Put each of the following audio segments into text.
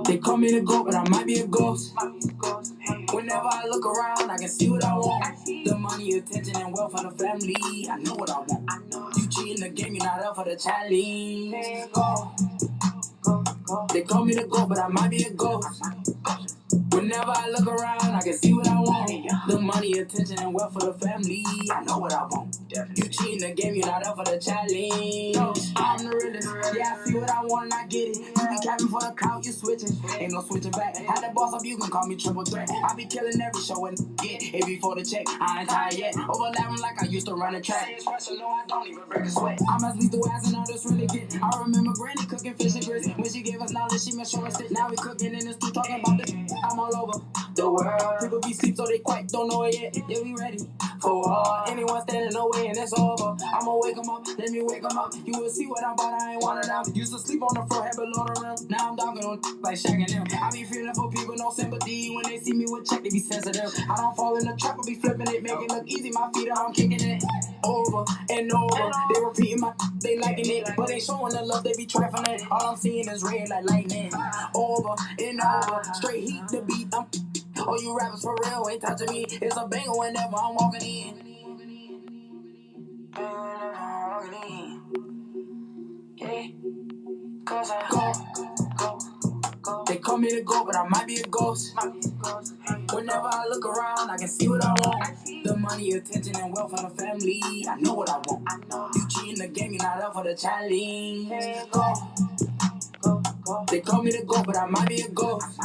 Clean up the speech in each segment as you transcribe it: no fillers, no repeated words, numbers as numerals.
They call me the GOAT, but I might be a ghost. Whenever I look around, I can see what I want. The money, attention, and wealth for the family. I know what I want. You cheating the game, you're not up for the challenge. They call me the GOAT, but I might be a ghost. Whenever I look around, I can see what I want. The money, attention, and wealth for the family. I know what I want. You cheating the game, you're not up for the challenge. I'm the realest. Yeah, I see what I want and I get it. You be capping for the clout, you switching. Ain't no switching back. Had the boss up, you can call me triple threat. I be killing every show and get it before the check. I ain't tired yet. Overlapping like I used to run a track. No, I don't even break a sweat. I'm as lethal as an artist really get. I remember Granny cooking fish and grits. When she gave us knowledge, she made sure it's it. Now we cooking in the stew, talking about this. I'm all over the world. People be sleep so they quite don't know it yet. Yeah, we ready for war. Anyone standing no way and it's over. I'ma wake them up, let me wake them up. You will see what I'm about, I ain't one of them. Used to sleep on the floor, head below the rim. Now I'm dogging on like Shaq and them. I be feeling for people, no sympathy. When they see me with check, they be sensitive. I don't fall in the trap, I be flipping it, make it look easy. My feet are, I'm kicking it over and over. They repeating my, they liking it, but they showing the love, they be trifling. All I'm seeing is red like lightning. Over and over, straight heat the beat. Oh, you rappers for real ain't touching me. It's a banger whenever I'm walking in. Yeah, cause I go. They call me the GOAT, but I might be a ghost. Whenever I look around, I can see what I want. The money, attention, and wealth for the family. I know what I want. You cheating the game, you're not up for the challenge. They call me the GOAT, but I might be a ghost.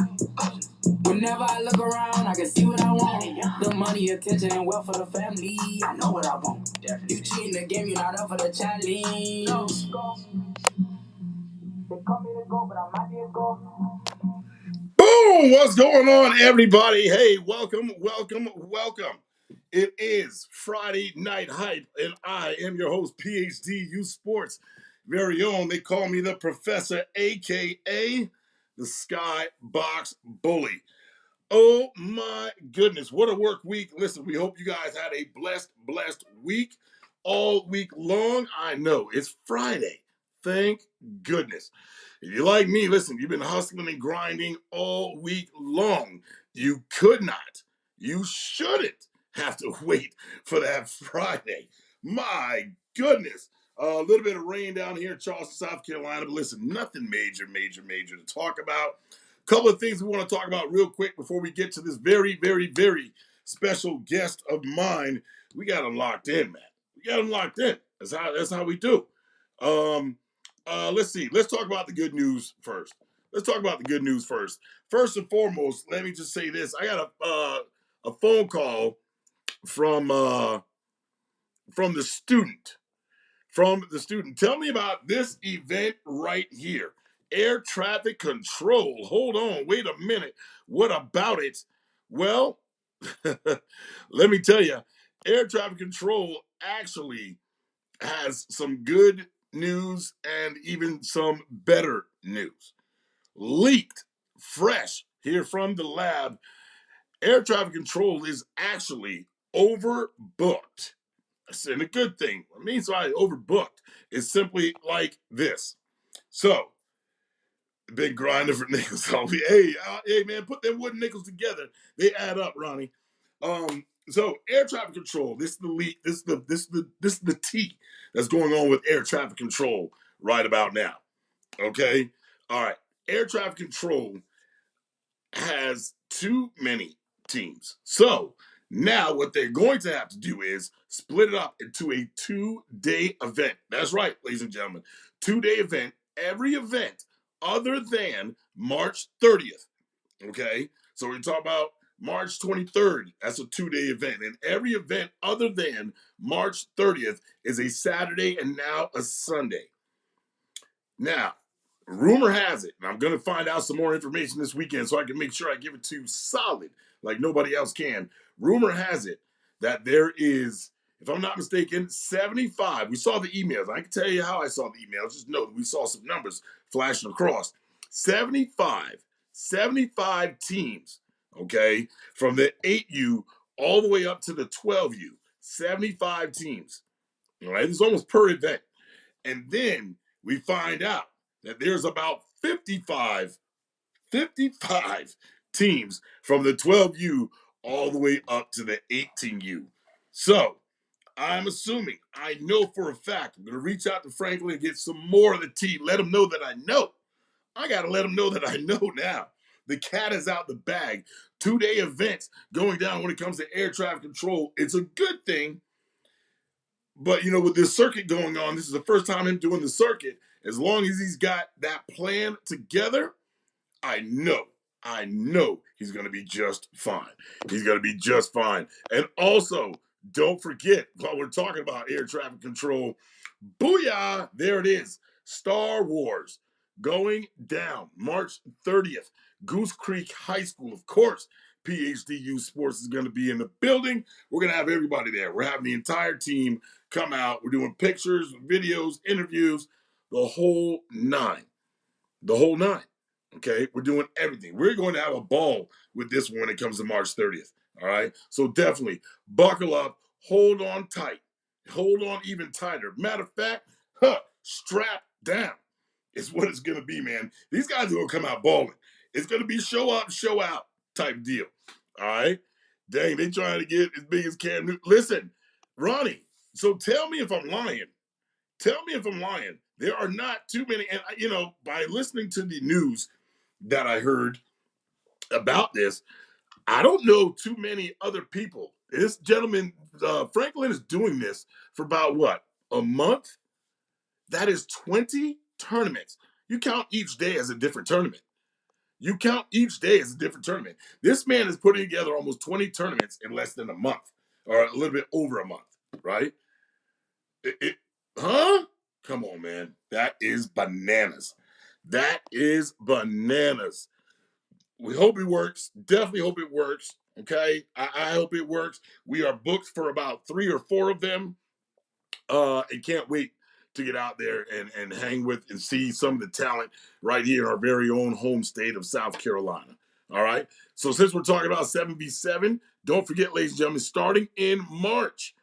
Whenever I look around, I can see what I want. The money, attention, and wealth for the family. I know what I want. You cheating the game, you're not up for the challenge. They call me the GOAT, but I might be a ghost. Boom! What's going on, everybody? Hey, welcome. It is Friday Night Hype, and I am your host, PhD Youth Sports very own. They call me the Professor, aka the Skybox Bully. Oh my goodness, what a work week. Listen, we hope you guys had a blessed week all week long. I know it's Friday. Thank goodness. If you're like me, listen, you've been hustling and grinding all week long. You could not, you shouldn't have to wait for that Friday. My goodness. A little bit of rain down here in Charleston, South Carolina, but listen, nothing major to talk about. Couple of things we want to talk about real quick before we get to this very special guest of mine. We got him locked in, man. We got him locked in. That's how we do. Let's see. Let's talk about the good news first. First and foremost, let me just say this. I got a phone call from the student. Tell me about this event right here. Air traffic control. Hold on. Wait a minute. What about it? Well, let me tell you, air traffic control actually has some good news and even some better news. Leaked, fresh here from the lab, air traffic control is actually overbooked. And a good thing. What means by overbooked is simply like this. So, big grinder for nickels. Hey, man, put them wooden nickels together. They add up, Ronnie. So air traffic control. This is the lead. This is the T that's going on with air traffic control right about now. Okay, all right. Air traffic control has too many teams. So now what they're going to have to do is split it up into a 2-day event. That's right, ladies and gentlemen. 2-day event. Every event other than March 30th. Okay? So we're talking about March 23rd. That's a 2-day event. And every event other than March 30th is a Saturday and now a Sunday. Now, rumor has it, and I'm going to find out some more information this weekend so I can make sure I give it to you solid like nobody else can. Rumor has it that there is, if I'm not mistaken, 75. We saw the emails. I can tell you how I saw the emails. Just know that we saw some numbers flashing across. 75 teams, okay, from the 8U all the way up to the 12U. 75 teams. All right, it's almost per event. And then we find out that there's about 55 teams from the 12U all the way up to the 18U. So I'm assuming, I know for a fact, I'm going to reach out to Franklin and get some more of the tea. Let him know that I know. I got to let him know that I know now. The cat is out the bag. 2-day events going down when it comes to air traffic control. It's a good thing. But, with this circuit going on, this is the first time him doing the circuit. As long as he's got that plan together, I know he's going to be just fine. He's going to be just fine. And also, don't forget, while we're talking about air traffic control, booyah, there it is. Star Wars going down March 30th. Goose Creek High School, of course. PhDU Sports is going to be in the building. We're going to have everybody there. We're having the entire team come out. We're doing pictures, videos, interviews, the whole nine. The whole nine. Okay, we're doing everything. We're going to have a ball with this one when it comes to March 30th. All right, so definitely buckle up, hold on tight, hold on even tighter. Matter of fact, strap down is what it's going to be, man. These guys are going to come out balling. It's going to be show up, show out type deal. All right, dang, they trying to get as big as Cam Newton. Listen, Ronnie. So tell me if I'm lying. Tell me if I'm lying. There are not too many, and by listening to the news that I heard about this, I don't know too many other people. This gentleman, Franklin, is doing this for about what, a month? That is 20 tournaments. You count each day as a different tournament. You count each day as a different tournament. This man is putting together almost 20 tournaments in less than a month, or a little bit over a month, right? Huh? Come on, man. That is bananas. That is bananas. We hope it works. Definitely hope it works. Okay. I hope it works. We are booked for about 3 or 4 of them. And can't wait to get out there and hang with and see some of the talent right here in our very own home state of South Carolina. All right. So since we're talking about 7v7, don't forget, ladies and gentlemen, starting in March,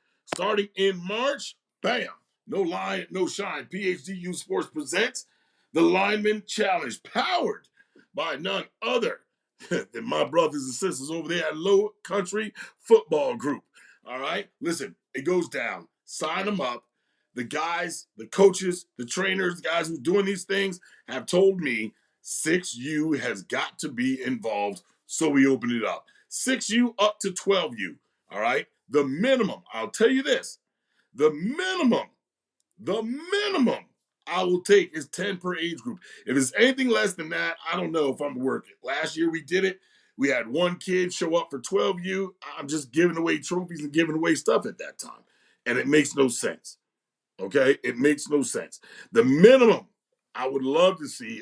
bam, no line, no shine. PhDU Sports presents the Lineman Challenge, powered by none other than my brothers and sisters over there at Low Country Football Group. All right. Listen, it goes down. Sign them up. The guys, the coaches, the trainers, the guys who are doing these things have told me 6U has got to be involved, so we open it up. 6U up to 12U, all right? The minimum, I'll tell you this, the minimum I will take is 10 per age group. If it's anything less than that, I don't know if I'm working. Last year we did it. We had one kid show up for 12U. I'm just giving away trophies and giving away stuff at that time. And it makes no sense. Okay, it makes no sense. The minimum I would love to see.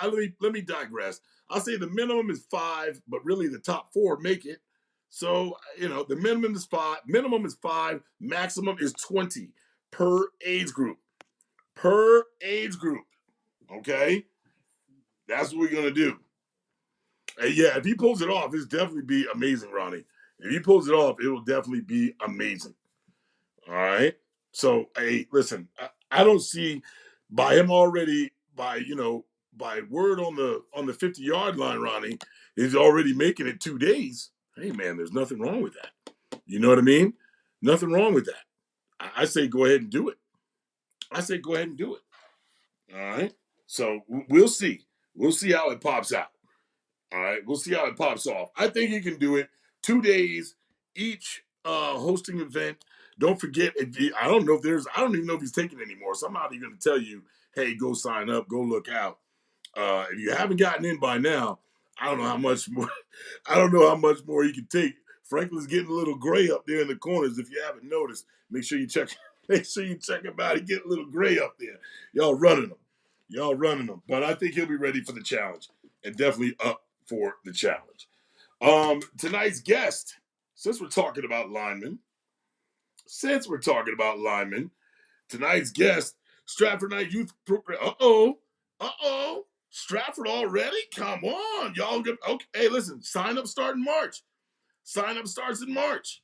Let me digress. I'll say the minimum is 5, but really the top 4 make it. So the minimum is 5. Minimum is 5. Maximum is 20 per age group. Per age group. Okay, that's what we're gonna do. And yeah, if he pulls it off, it's definitely be amazing, Ronnie. If he pulls it off, it will definitely be amazing. All right. So, hey, listen, I don't see by him already by word on the 50-yard line, Ronnie, he's already making it 2 days. Hey, man, there's nothing wrong with that. You know what I mean? Nothing wrong with that. I say go ahead and do it. I say go ahead and do it. All right. So we'll see. We'll see how it pops out. All right, we'll see how it pops off. I think he can do it. 2 days each hosting event. Don't forget, I don't even know if he's taking anymore. So I'm not even going to tell you, hey, go sign up, go look out. If you haven't gotten in by now, I don't know how much more. I don't know how much more he can take. Franklin's getting a little gray up there in the corners. If you haven't noticed, make sure you check. Make sure you check him out. He getting a little gray up there. Y'all running him. But I think he'll be ready for the challenge and definitely up for the challenge. Tonight's guest, since we're talking about linemen, tonight's guest, Stratford Knight Youth Program. Stratford already? Come on, y'all. Okay, hey, listen. Sign up starting March. Sign up starts in March.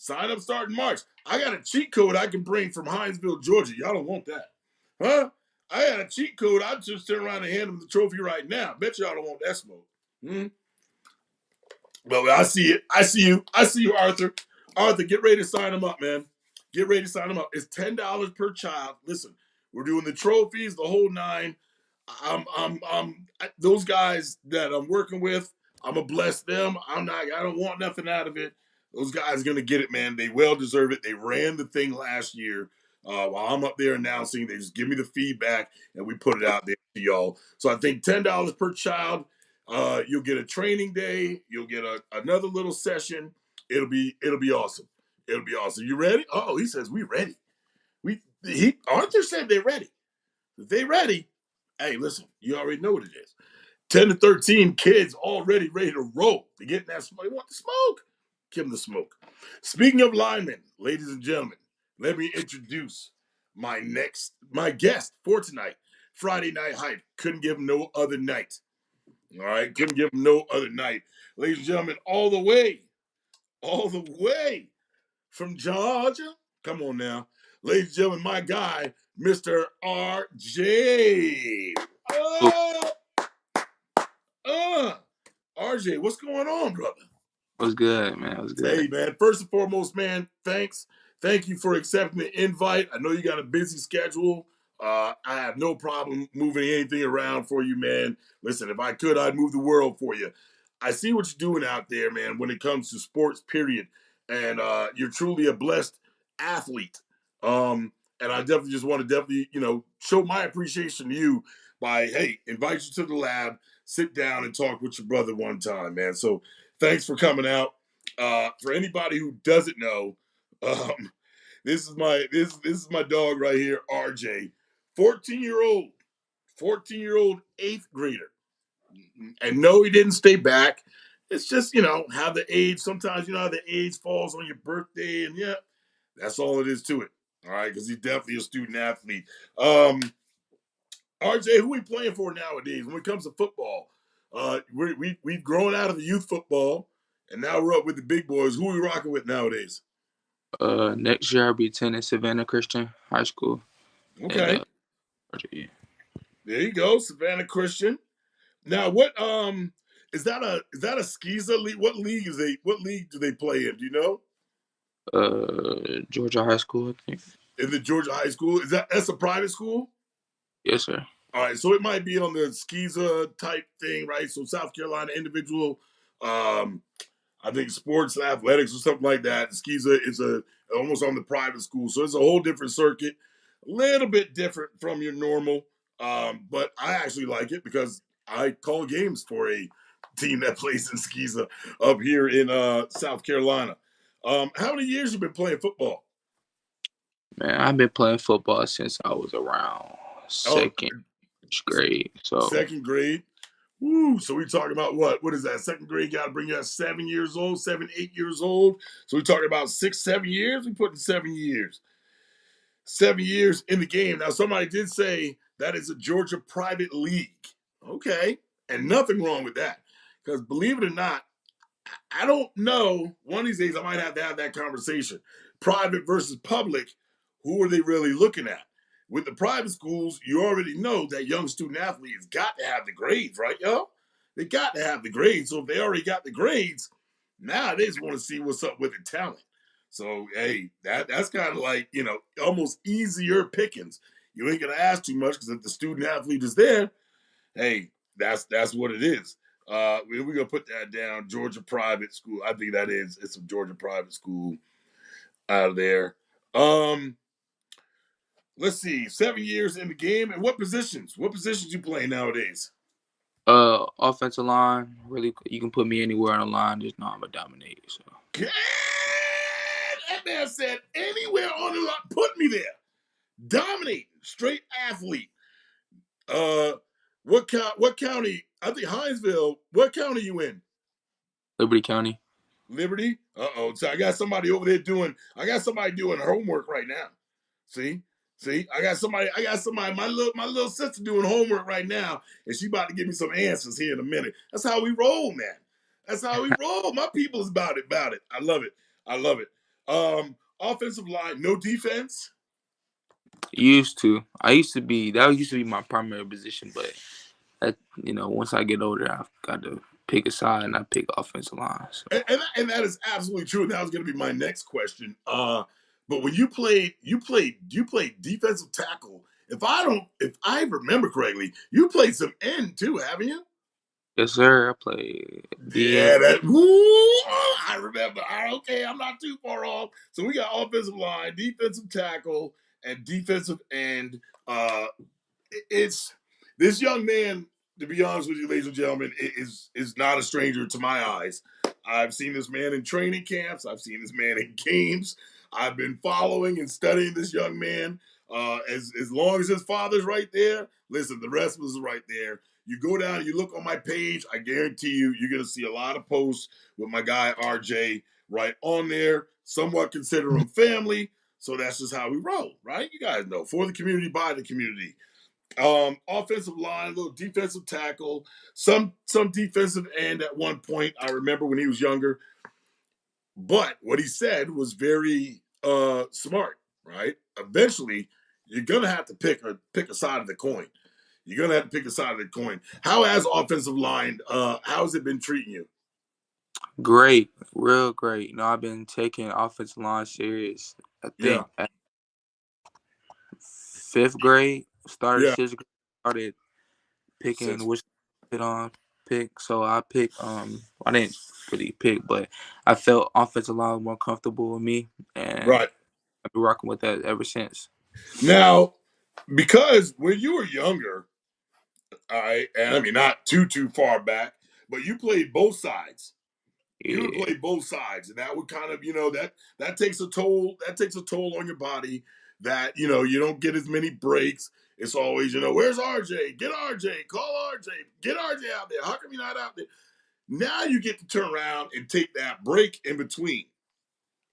I got a cheat code I can bring from Hinesville, Georgia. Y'all don't want that, huh? I had a cheat code. I'd just turn around and hand him the trophy right now. Bet y'all don't want that smoke. Hmm? But I see it. I see you. I see you, Arthur. Arthur, get ready to sign him up, man. Get ready to sign him up. It's $10 per child. Listen, we're doing the trophies, the whole nine. Those guys that I'm working with, I'm gonna bless them. I don't want nothing out of it. Those guys are gonna get it, man. They well deserve it. They ran the thing last year. While I'm up there announcing, they just give me the feedback and we put it out there to y'all. So I think $10 per child. You'll get a training day. You'll get another little session. It'll be awesome. It'll be awesome. You ready? Oh, he says we ready. Arthur said they're ready. If they ready, hey, listen, you already know what it is. 10 to 13 kids already ready to roll. They get that smoke. They want the smoke. Give them the smoke. Speaking of linemen, ladies and gentlemen, let me introduce my guest for tonight. Friday Night Hype. Couldn't give him no other night. All right, couldn't give him no other night. Ladies and gentlemen, all the way from Georgia. Come on now. Ladies and gentlemen, my guy, Mr. RJ. Oh, RJ, what's going on, brother? What's good, man? What's good? Hey, man, first and foremost, man, thanks. Thank you for accepting the invite. I know you got a busy schedule. I have no problem moving anything around for you, man. Listen, if I could, I'd move the world for you. I see what you're doing out there, man, when it comes to sports, period. And you're truly a blessed athlete. And I definitely just want to show my appreciation to you by, hey, invite you to the lab, sit down and talk with your brother one time, man. So thanks for coming out. For anybody who doesn't know, um, this is my dog right here, RJ, 14-year-old, 14-year-old eighth grader. And no, he didn't stay back. It's just how the age. Sometimes how the age falls on your birthday, and yeah, that's all it is to it. All right, because he's definitely a student athlete. RJ, who we playing for nowadays when it comes to football? We've grown out of the youth football, and now we're up with the big boys. Who are we rocking with nowadays? Next year I'll be attending Savannah Christian High School. And Okay, yeah. there you go, Savannah Christian. Now, what is that a Skeeza league? What league do they play in? Do you know? Georgia High School, I think. In the Georgia high school? That's a private school? Yes, sir. All right, so it might be on the Skeeza type thing, right? So South Carolina individual, um, I think sports and athletics or something like that. Skeeza is almost on the private school, so it's a whole different circuit, a little bit different from your normal. But I actually like it because I call games for a team that plays in Skeeza up here in South Carolina. How many years you been playing football? Man, I've been playing football since I was around Oh, second grade. So second grade. Woo, so we talking about what? What is that? Second grade got to bring you at 7 years old, 7, 8 years old. So we talking about 6, 7 years. We put in 7 years. 7 years in the game. Now somebody did say that is a Georgia private league. Okay, and nothing wrong with that. Because believe it or not, I don't know. One of these days, I might have to have that conversation. Private versus public, who are they really looking at? With the private schools, you already know that young student athletes got to have the grades, right, y'all? They got to have the grades. So if they already got the grades, now they just want to see what's up with the talent. So hey, that's kind of like almost easier pickings. You ain't gonna ask too much because if the student athlete is there, hey, that's what it is. We're gonna put that down. Georgia private school. I think it's a Georgia private school out of there. Um, let's see, 7 years in the game, and what positions? What positions you play nowadays? offensive line, really, you can put me anywhere on the line. Just know I'm a dominator. So Good. That man said anywhere on the line, put me there. Dominating, straight athlete. Uh, what county? I think Hinesville. What county you in? Liberty County. Liberty. So I got somebody over there doing. I got somebody doing homework right now. See, I got somebody. My little sister doing homework right now, and she about to give me some answers here in a minute. That's how we roll, man. That's how we roll. My people is about it. I love it. Offensive line, no defense. Used to. That used to be my primary position, but once I get older, I've got to pick a side, and I pick offensive line. So And that is absolutely true. And that was going to be my next question. But when you played defensive tackle. If I remember correctly, you played some end too, haven't you? yes, sir. I play DN. Yeah, I remember. Okay, I'm not too far off. So we got offensive line, defensive tackle, and defensive end. Uh, it's this young man. To be honest with you, ladies and gentlemen, is not a stranger to my eyes. I've seen this man in training camps. I've seen this man in games. I've been following and studying this young man. As long as his father's right there, listen, the rest of us is right there. You go down and you look on my page, I guarantee you're going to see a lot of posts with my guy RJ right on there. Somewhat consider him family. So that's just how we roll, right? You guys know, for the community, by the community. Offensive line, a little defensive tackle, some defensive end at one point. I remember when he was younger. But what he said was very smart, right? Eventually, you're gonna have to pick a side of the coin. You're gonna have to pick a side of the coin. How has offensive line? How has it been treating you? Great, real great. I've been taking offensive line serious. I Yeah, think at fifth grade, started yeah. sixth grade, started picking Since which fit on pick. So I picked I didn't really pick, but I felt offensive line was more comfortable with me, and right I've been rocking with that ever since. now, because when you were younger, and I mean not too far back, but you played both sides. You would Yeah, play both sides, and that would kind of that takes a toll. That takes a toll on your body. That you don't get as many breaks. It's always where's RJ? Get RJ. Call RJ. Get RJ out there. How come you're not out there? Now you get to turn around and take that break in between,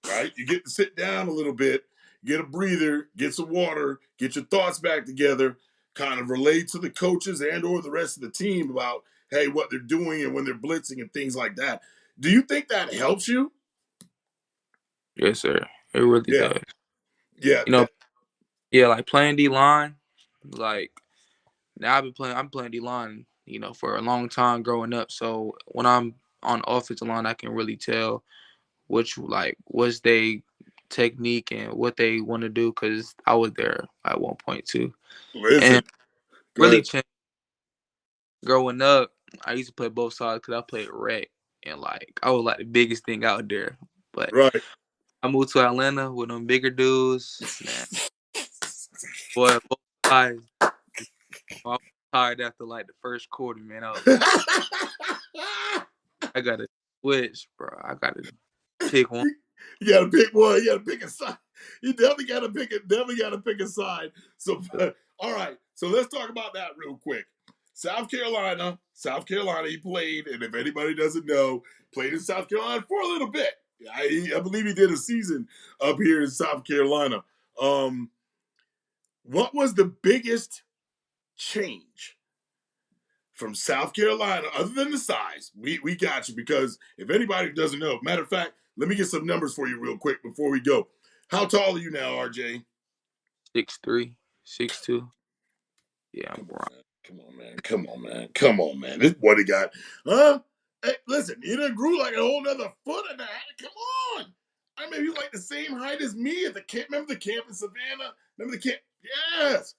right? You get to sit down a little bit, get a breather, get some water, get your thoughts back together, kind of relate to the coaches and or the rest of the team about hey what they're doing and when they're blitzing and things like that. Do you think that helps you? yes, sir. It really Yeah, does. yeah, You know, yeah, like playing D line, like now I'm playing D line, for a long time growing up. So when I'm on offensive line, I can really tell what's they technique and what they want to do because I was there at one point too, and listen, really good, changed. Growing up, I used to play both sides because I played rec and I was like the biggest thing out there. But right. I moved to Atlanta with them bigger dudes, man. Boy, both sides. I was tired after the first quarter, man. I was like, I gotta switch, bro. I gotta pick one. You gotta pick one. You gotta pick a side. You definitely gotta pick it. Definitely gotta pick a side. So, all right. So let's talk about that real quick. South Carolina. He played, and if anybody doesn't know, played in South Carolina for a little bit. I believe he did a season up here in South Carolina. Um, what was the biggest change from South Carolina, other than the size? We got you because if anybody doesn't know, matter of fact, let me get some numbers for you real quick before we go. How tall are you now, RJ? 6'3", 6'2". Yeah, I'm Come on, wrong. man. Come on, man. Come on, man. Come on, man. This boy he got, huh? Hey, listen, he done grew like a whole nother foot and a half. Come on. I mean, you like the same height as me at the camp. Remember the camp in Savannah? Remember the camp? Yes.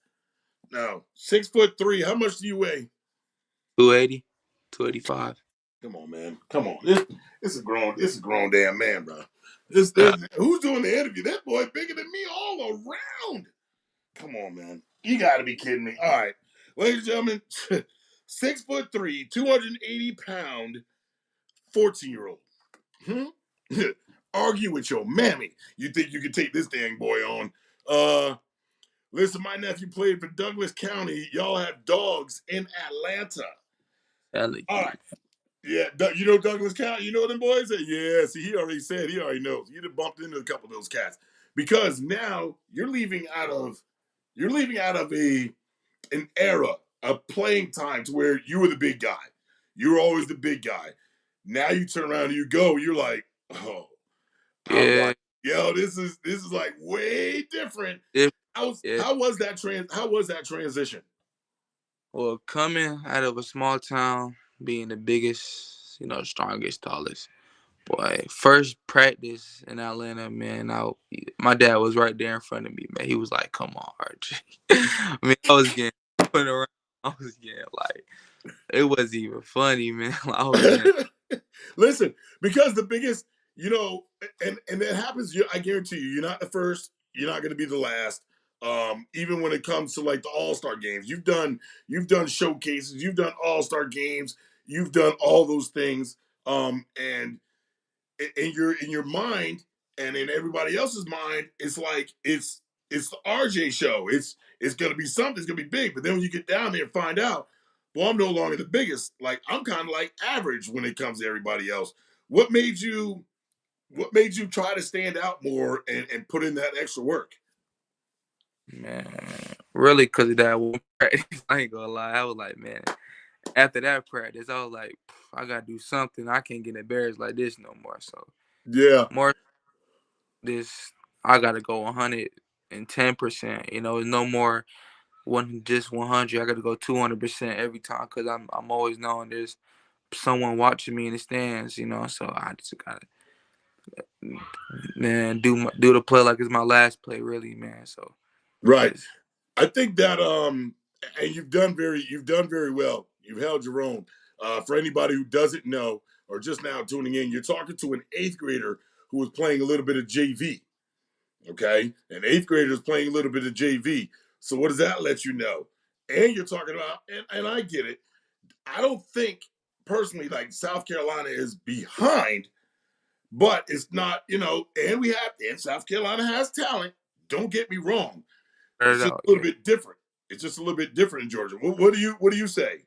No, 6'3". How much do you weigh? 280, 285. Come on, man. Come on. This is a grown damn man, bro. Uh, Who's doing the interview? That boy bigger than me all around. Come on, man. You gotta be kidding me. All right. Ladies and gentlemen, 6'3", 280-pound, 14-year-old. Hmm? Argue with your mammy. You think you can take this dang boy on. Uh Listen, my nephew played for Douglas County. Y'all have dogs in Atlanta. All right. Alligator. Yeah, you know Douglas County. You know them boys? Yeah, see, he already said he already knows. You'd have bumped into a couple of those cats because now you're leaving out of an era of playing time to where you were the big guy. You were always the big guy. Now you turn around and you go. You're like, oh, I'm Yeah, like, yo, this is like way different. Yeah. How was that transition? Well, coming out of a small town, being the biggest, strongest, tallest. Boy, first practice in Atlanta, man. My dad was right there in front of me, man. He was like, "Come on, Archie." I mean, I was getting put around. I was getting like, it wasn't even funny, man. I was getting. Listen, because the biggest, and that happens. I guarantee you, you're not the first. You're not going to be the last. Even when it comes to like the All Star games, you've done showcases, you've done All Star games, you've done all those things. And in your mind and in everybody else's mind, it's like it's the RJ show. It's gonna be something. It's gonna be big. But then when you get down there and find out, well, I'm no longer the biggest. Like I'm kind of like average when it comes to everybody else. What made you? What made you try to stand out more and put in that extra work? Man, really, because of that one practice. I ain't gonna lie. I was like, man, after that practice, I was like, I gotta do something. I can't get embarrassed like this no more. So, Yeah, more this, I gotta go 110%. No more just 100. I gotta go 200% every time because I'm always knowing there's someone watching me in the stands. So I just gotta, man, do the play like it's my last play, really, man. So right. just I think that and you've done very well. You've held your own. For anybody who doesn't know or just now tuning in, you're talking to an eighth grader who was playing a little bit of JV. Okay, an eighth grader is playing a little bit of JV. So what does that let you know? And you're talking about, and I get it. I don't think personally like South Carolina is behind, but it's not, and South Carolina has talent. Don't get me wrong. cut It's it just out. a little Yeah. bit different. It's just a little bit different in Georgia. What do you say?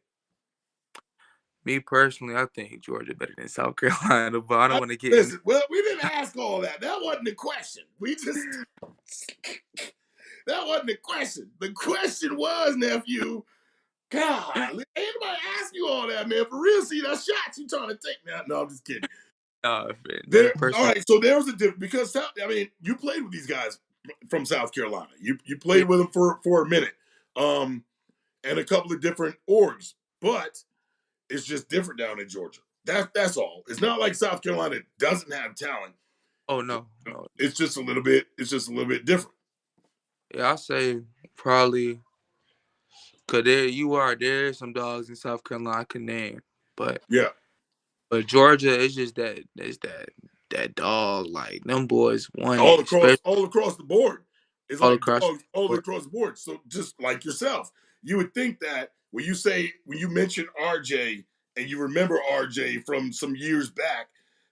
Me personally, I think Georgia better than South Carolina, but I don't I, want to get in. listen, well, we didn't ask all that. That wasn't the question. We just that wasn't the question. The question was, nephew, God, ain't nobody ask you all that, man. For real, see that shots you trying to take now. No, I'm just kidding. Man, me All personally. right. So there was a difference because I mean, you played with these guys from South Carolina. You Yeah. played with them for a minute, and a couple of different orgs, but it's just different down in Georgia. That's all. It's not like South Carolina doesn't have talent. Oh no, no. It's just a little bit. It's just a little bit different. Yeah, I say probably because there's some dogs in South Carolina I can name, but Yeah. Georgia is just that dog like them boys want all it, across especially all across the board. It's all like across the dogs all board. across the board. So just like yourself, you would think that when you mention RJ and you remember RJ from some years back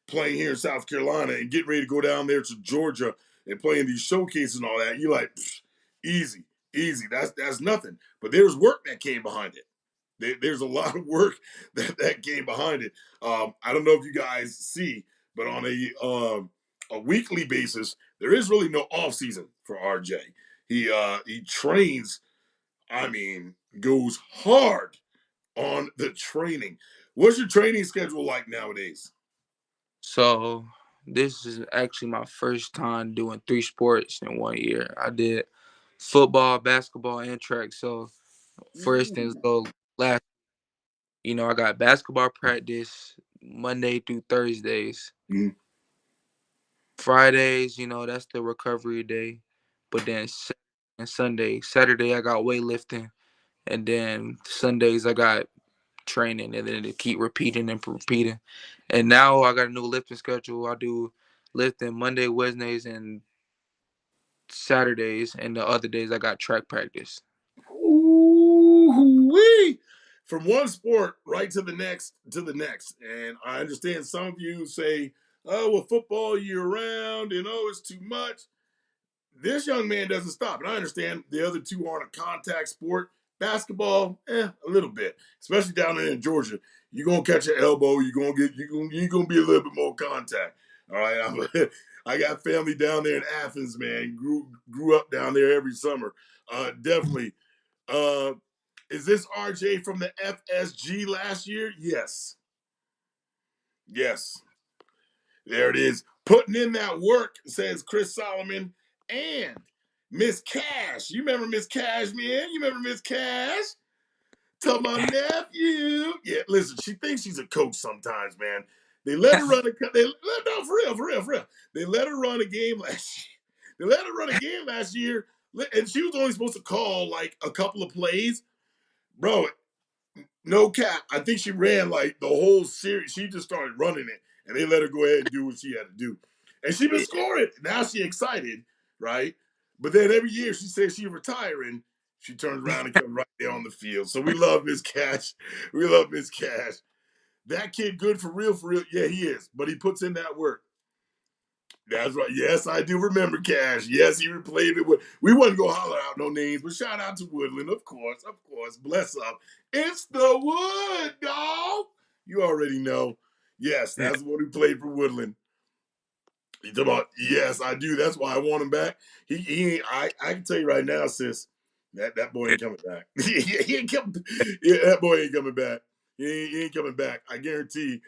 playing here in South Carolina and getting ready to go down there to Georgia and playing these showcases and all that, you're like, easy, easy. That's nothing. But there's work that came behind it. There's a lot of work that came behind it. I don't know if you guys see, but on a weekly basis, there is really no off season for RJ. He trains. I mean, goes hard on the training. What's your training schedule like nowadays? So this is actually my first time doing three sports in 1 year. I did football, basketball, and track. So for instance, Ooh. so last, I got basketball practice Monday through Thursdays. Mm. Fridays, that's the recovery day. But then and Saturday I got weightlifting, and then Sundays I got training, and then to keep repeating and repeating. And now I got a new lifting schedule. I do lifting Monday, Wednesdays, and Saturdays, and the other days I got track practice. Ooh wee! From one sport right to the next. And I understand some of you say, "Oh, well, football year round, and oh, it's too much." This young man doesn't stop, and I understand the other two aren't a contact sport. Basketball, a little bit, especially down there in Georgia. You're gonna catch an elbow. You're gonna be a little bit more contact. All right, I got family down there in Athens, man. Grew up down there every summer. Definitely. Uh, is this RJ from the FSG last year? Yes, yes. There it is. Putting in that work, says Chris Solomon. And Miss Cash. You remember Miss Cash, man? You remember Miss Cash? Tell my nephew. Yeah, listen, she thinks she's a coach sometimes, man. They let her run no, for real. They let her run a game last year. They let her run a game last year, and she was only supposed to call like a couple of plays. Bro, no cap. I think she ran like the whole series. She just started running it, and they let her go ahead and do what she had to do. And she been scoring. Now she excited, right? But then every year she says she's retiring. She turns around and comes right there on the field. So we love Miss Cash. We love Miss Cash. That kid good for real, for real. Yeah, he is. But he puts in that work. That's right. Yes, I do remember Cash. Yes, he replayed it. We wasn't gonna holler out no names, but shout out to Woodland, of course, of course. Bless up. It's the Wood, dog. You already know. Yes, Yeah. that's what he played for Woodland. You talking about? Yes, I do. That's why I want him back. He ain't. I can tell you right now, sis. That boy ain't coming back. he ain't coming. Yeah, that boy ain't coming back. He ain't coming back. I guarantee.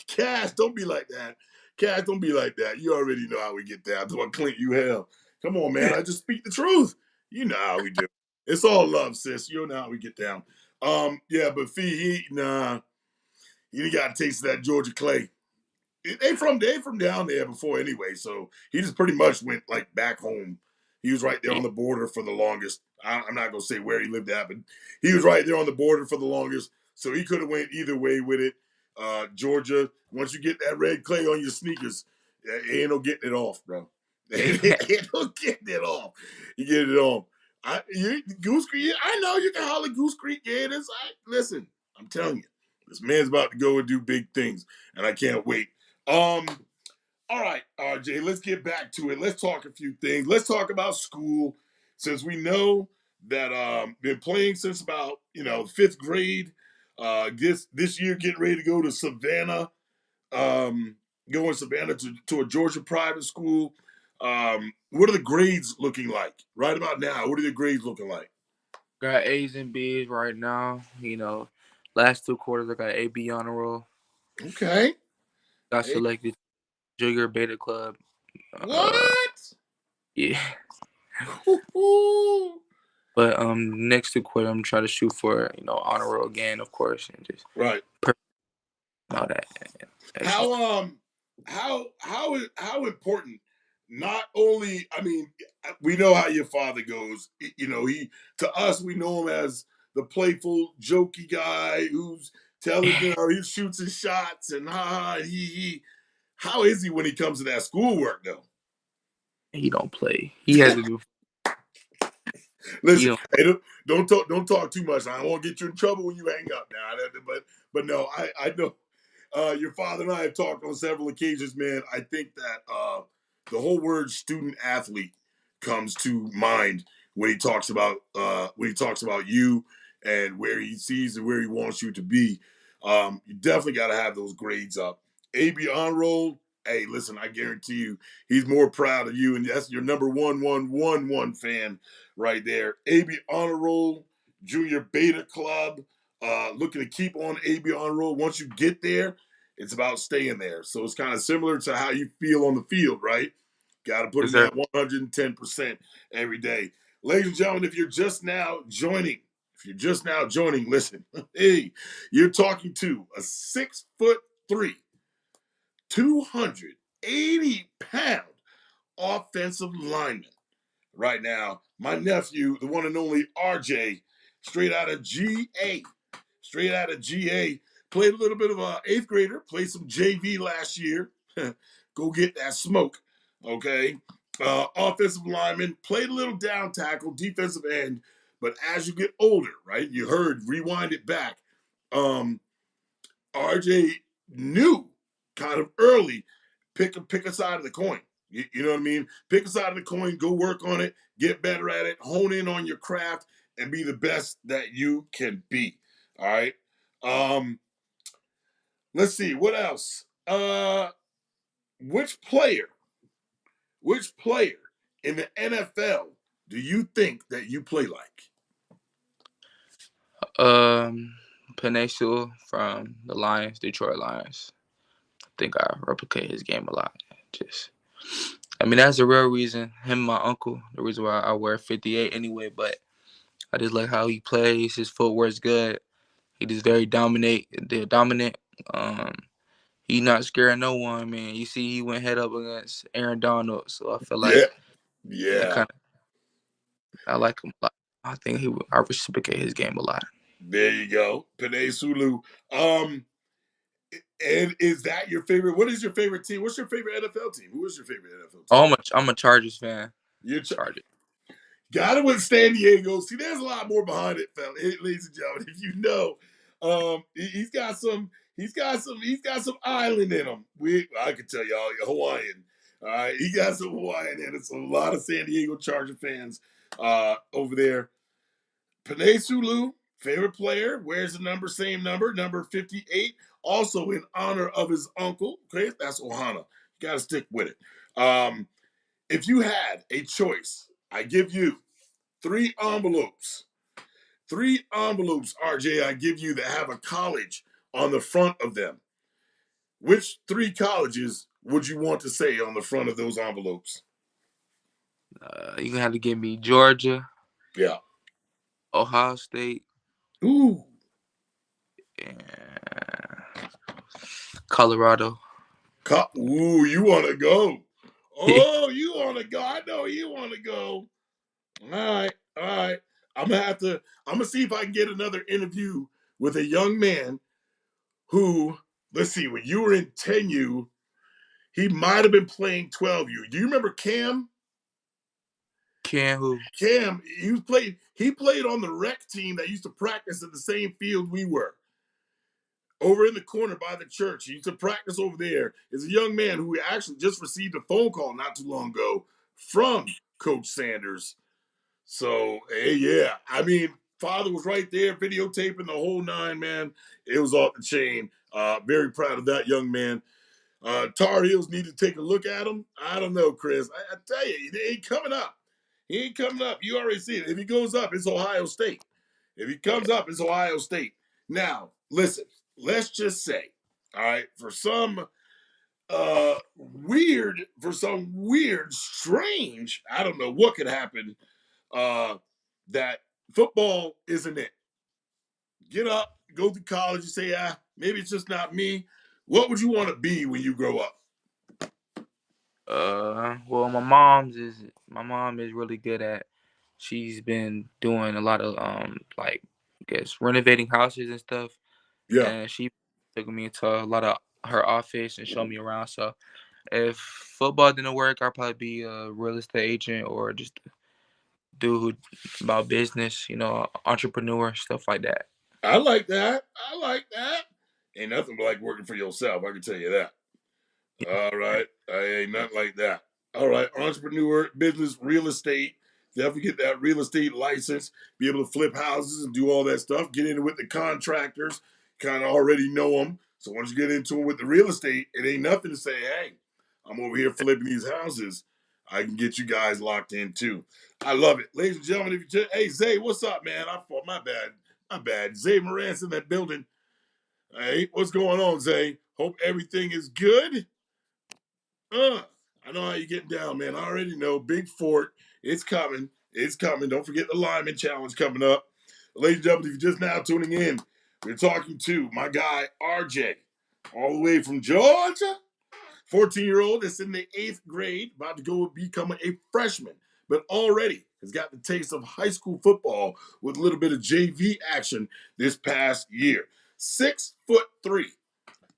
Cash, don't be like that. Cash, don't be like that. You already know how we get down. That's what Clint, you hell. Come on, man. I just speak the truth. You know how we do. It's all love, sis. You know how we get down. Yeah, but Fee, he got a taste of that Georgia clay. They from down there before anyway, so he just pretty much went like back home. He was right there on the border for the longest. I'm not gonna say where he lived at, but he was right there on the border for the longest. So he could have went either way with it. Georgia, once you get that red clay on your sneakers, ain't no getting it off, bro. Ain't no getting it off. You get it on. Goose Creek. I know you can holler Goose Creek Gators. Listen, I'm telling you, this man's about to go and do big things, and I can't wait. All right, RJ, let's get back to it. Let's talk a few things. Let's talk about school, since we know that been playing since about fifth grade. This year, getting ready to go to Savannah, going Savannah to a Georgia private school. What are the grades looking like right about now? What are the grades looking like? Got A's and B's right now. Last 2 quarters I got A B honor roll. Okay. Got Hey, selected Junior Beta Club. what? Yeah. But next 2 quarters I'm trying to shoot for honor roll again, of course, and just Right. all that. Excellent. How important, not only, I mean, we know how your father goes. He, to us, we know him as the playful jokey guy who's telling, he shoots his shots and ha he. How is he when he comes to that schoolwork though? He don't play. He has to do. He Listen, don't. hey, don't talk too much. I won't get you in trouble when you hang up now. But no, I know your father and I have talked on several occasions, man. I think that the whole word student athlete comes to mind when he talks about you and where he sees and where he wants you to be. You definitely got to have those grades up. AB on roll. Hey, listen, I guarantee you, he's more proud of you, and that's your number 1 fan right there. AB honor roll, junior beta club. Looking to keep on AB honor roll. Once you get there, it's about staying there. So it's kind of similar to how you feel on the field, right? Got to put Yes, in sir. that 110% every day. Ladies and gentlemen, if you're just now joining, listen, hey, you're talking to a 6'3", 280-pound offensive lineman right now. My nephew, the one and only RJ, straight out of GA. Straight out of GA. Played a little bit of a eighth grader. Played some JV last year. Go get that smoke. Okay. Offensive lineman. Played a little down tackle, defensive end. But as you get older, right? You heard, rewind it back. RJ knew kind of early, pick a side of the coin. You know what I mean? Pick a side of the coin, go work on it, get better at it, hone in on your craft, and be the best that you can be. All right. Um, let's see what else. Which player, which player in the NFL do you think that you play like? Um, Peninsula from the Lions, Detroit Lions. I think I replicate his game a lot. Just I mean, that's the real reason. Him, and my uncle, the reason why I wear 58 anyway. But I just like how he plays. His footwork's good. He just very dominate. They're dominant. Um, he not scaring no one, man. You see, he went head up against Aaron Donald, so I feel Yeah, like that yeah. kind of I like him a lot. I think I reciprocate his game a lot. There you go, Panay Sulu. Um, and is that your favorite? What is your favorite team? What's your favorite NFL team? Who is your favorite NFL team? Oh, I'm a Chargers fan. You Chargers. gotta win San Diego. See, there's a lot more behind it, fella, ladies and gentlemen. If you know, he's got some. He's got some island in him. I can tell y'all, Hawaiian. All right, he got some Hawaiian in it. So a lot of San Diego Charger fans over there. Panay Sulu, favorite player, wears the number, same number 58. Also in honor of his uncle. Okay, that's Ohana. You got to stick with it. If you had a choice, I give you three envelopes. Three envelopes, RJ, I give you that have a college on the front of them. Which three colleges would you want to say on the front of those envelopes? You gonna have to give me Georgia, Yeah. Ohio State, Ooh. and Colorado. Ooh, you want to go. Yeah. Oh, you want to go. I know you want to go. All right. All right. I'm gonna see if I can get another interview with a young man who, let's see, when you were in 10U, he might have been playing 12U. Do you remember Cam? Can who? Cam, he played on the rec team that used to practice at the same field we were. Over in the corner by the church. He used to practice over there. Is a young man who actually just received a phone call not too long ago from Coach Sanders. So, hey, yeah. I mean, father was right there videotaping the whole nine, man. It was off the chain. Very proud of that young man. Tar Heels need to take a look at him. I don't know, Chris. I tell you, he ain't coming up. He ain't coming up. You already see it. If he goes up, it's Ohio State. If he comes up, it's Ohio State. Now, listen, let's just say, all right, for some weird, strange, I don't know what could happen, that football isn't it. Get up, go to college, and say, maybe it's just not me. What would you want to be when you grow up? Well, my mom is really good at. She's been doing a lot of like I guess renovating houses and stuff, Yeah, and she took me into a lot of her office and showed me around. So if football didn't work, I'd probably be a real estate agent or just dude about business, entrepreneur stuff like that. I like that. I like that. Ain't nothing like working for yourself. I can tell you that. All right. I ain't nothing like that. All right. Entrepreneur, business, real estate. Definitely get that real estate license. Be able to flip houses and do all that stuff. Get in with the contractors. Kind of already know them. So once you get into them with the real estate, it ain't nothing to say, hey, I'm over here flipping these houses. I can get you guys locked in too. I love it. Ladies and gentlemen, if you just, hey, Zay, what's up, man? I thought, my bad. My bad. Zay Moran's in that building. Hey, what's going on, Zay? Hope everything is good. I know how you're getting down, man. I already know. Big Fort. It's coming. It's coming. Don't forget the Lineman Challenge coming up. Ladies and gentlemen, if you're just now tuning in, we're talking to my guy, RJ, all the way from Georgia. 14-year-old that's in the 8th grade, about to go become a freshman, but already has got the taste of high school football with a little bit of JV action this past year. 6'3",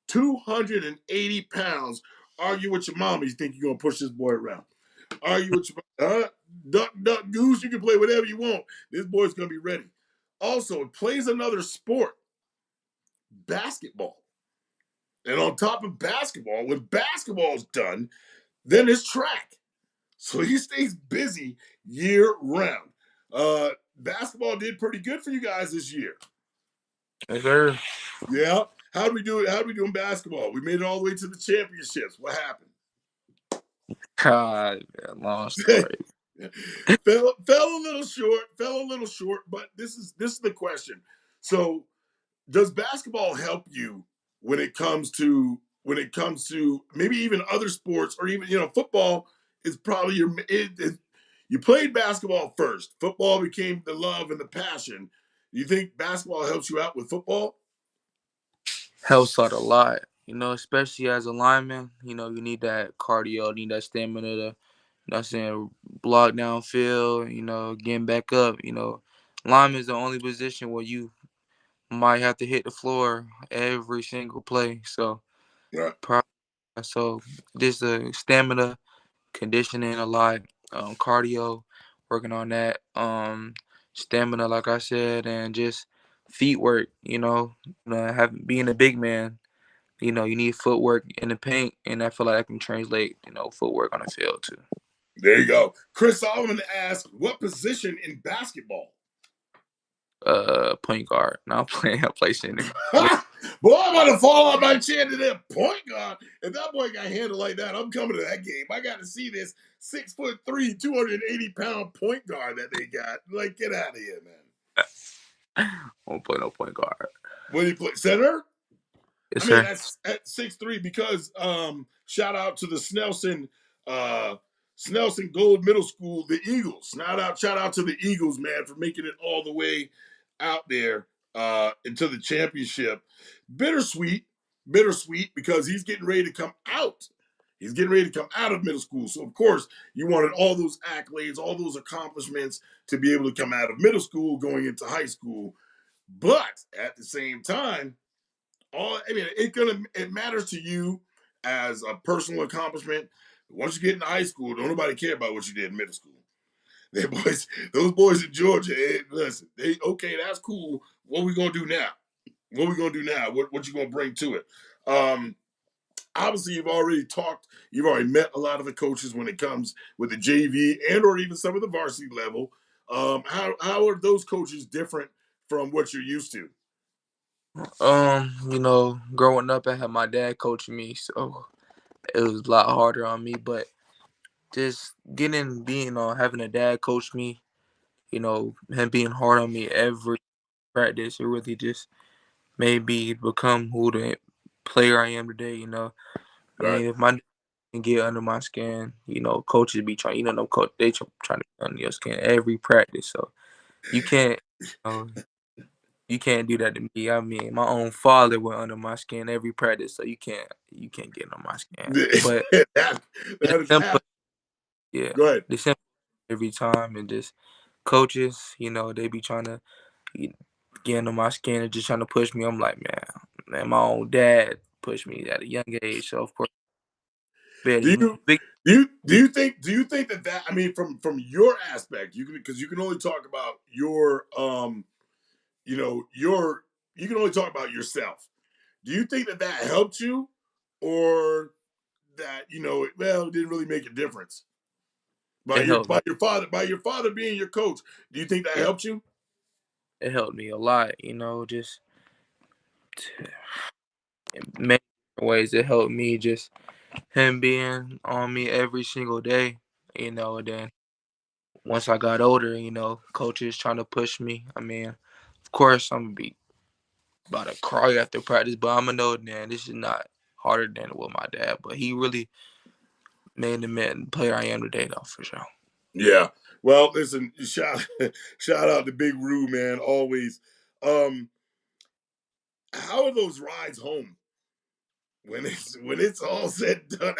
280 pounds. Argue with your mama. You think you're going to push this boy around. Argue with your duck, duck, goose. You can play whatever you want. This boy's going to be ready. Also, plays another sport, basketball. And on top of basketball, when basketball's done, then it's track. So he stays busy year round. Basketball did pretty good for you guys this year. Yes, sir. Yeah. How do we do it? How do we do in basketball? We made it all the way to the championships. What happened? God, man, long story. fell a little short. Fell a little short. But this is the question. So, does basketball help you when it comes to maybe even other sports or even football? is probably you played basketball first. Football became the love and the passion. You think basketball helps you out with football? Helps out a lot. Especially as a lineman, you need that cardio, you need that stamina to, I'm saying, block downfield, getting back up. Lineman is the only position where you might have to hit the floor every single play. So, Yeah. pro- so this stamina, conditioning a lot, cardio, working on that, stamina, like I said, and just feet work. Having being a big man, you need footwork in the paint, and I feel like I can translate, footwork on the field too. There you go. Chris Solomon asked, "What position in basketball?" Point guard. Now I'm playing. I play center. Boy, I'm about to fall out my chair to that point guard. If that boy got handled like that, I'm coming to that game. I got to see this 6'3", 280-pound point guard that they got. Like, get out of here, man. I don't play no point guard. When he play center, Yes, I mean, sir. that's at 6'3", because shout out to the uh Snelson Gold Middle School, the Eagles. Shout out to the Eagles, man, for making it all the way out there into the championship. Bittersweet, bittersweet, because he's getting ready to come out. He's getting ready to come out of middle school. So of course, you wanted all those accolades, all those accomplishments to be able to come out of middle school going into high school. But at the same time, it matters to you as a personal accomplishment. Once you get into high school, don't nobody care about what you did in middle school. Those boys in Georgia, listen, okay, that's cool. What we gonna do now? What we gonna do now? What you gonna bring to it? Um, Obviously, you've already met a lot of the coaches when it comes with the JV and or even some of the varsity level. How are those coaches different from what you're used to? Growing up, I had my dad coaching me, so it was a lot harder on me. But just having a dad coach me, him being hard on me every practice, it really just made me become who the player I am today. I Right. mean, if my dad can get under my skin, coaches be trying, no coach, trying to get under your skin every practice. So you can't, you know, you can't do that to me. I mean, my own father went under my skin every practice, so you can't get under my skin. But that, the that is simple, yeah, go ahead. the simple every time, and just coaches, they be trying to you- get under my skin and just trying to push me. I'm like, man, my own dad pushed me at a young age, so of course, bet Do he you big. do you think that I mean from your aspect, you can, because you can only talk about your you know your you can only talk about yourself. Do you think that helped you, or that it didn't really make a difference It helped me. by your father being your coach? Do you think that Yeah, helped you? it helped me a lot. Just in many different ways. It helped me just him being on me every single day. And then once I got older, coaches trying to push me. I mean, of course, I'm gonna be about to cry after practice, but I'm gonna know, man, this is not harder than with my dad. But he really made the man player I am today, though, for sure. Yeah. Well, listen, shout out to Big Roo, man. Always. Um, how are those rides home? When it's all said and done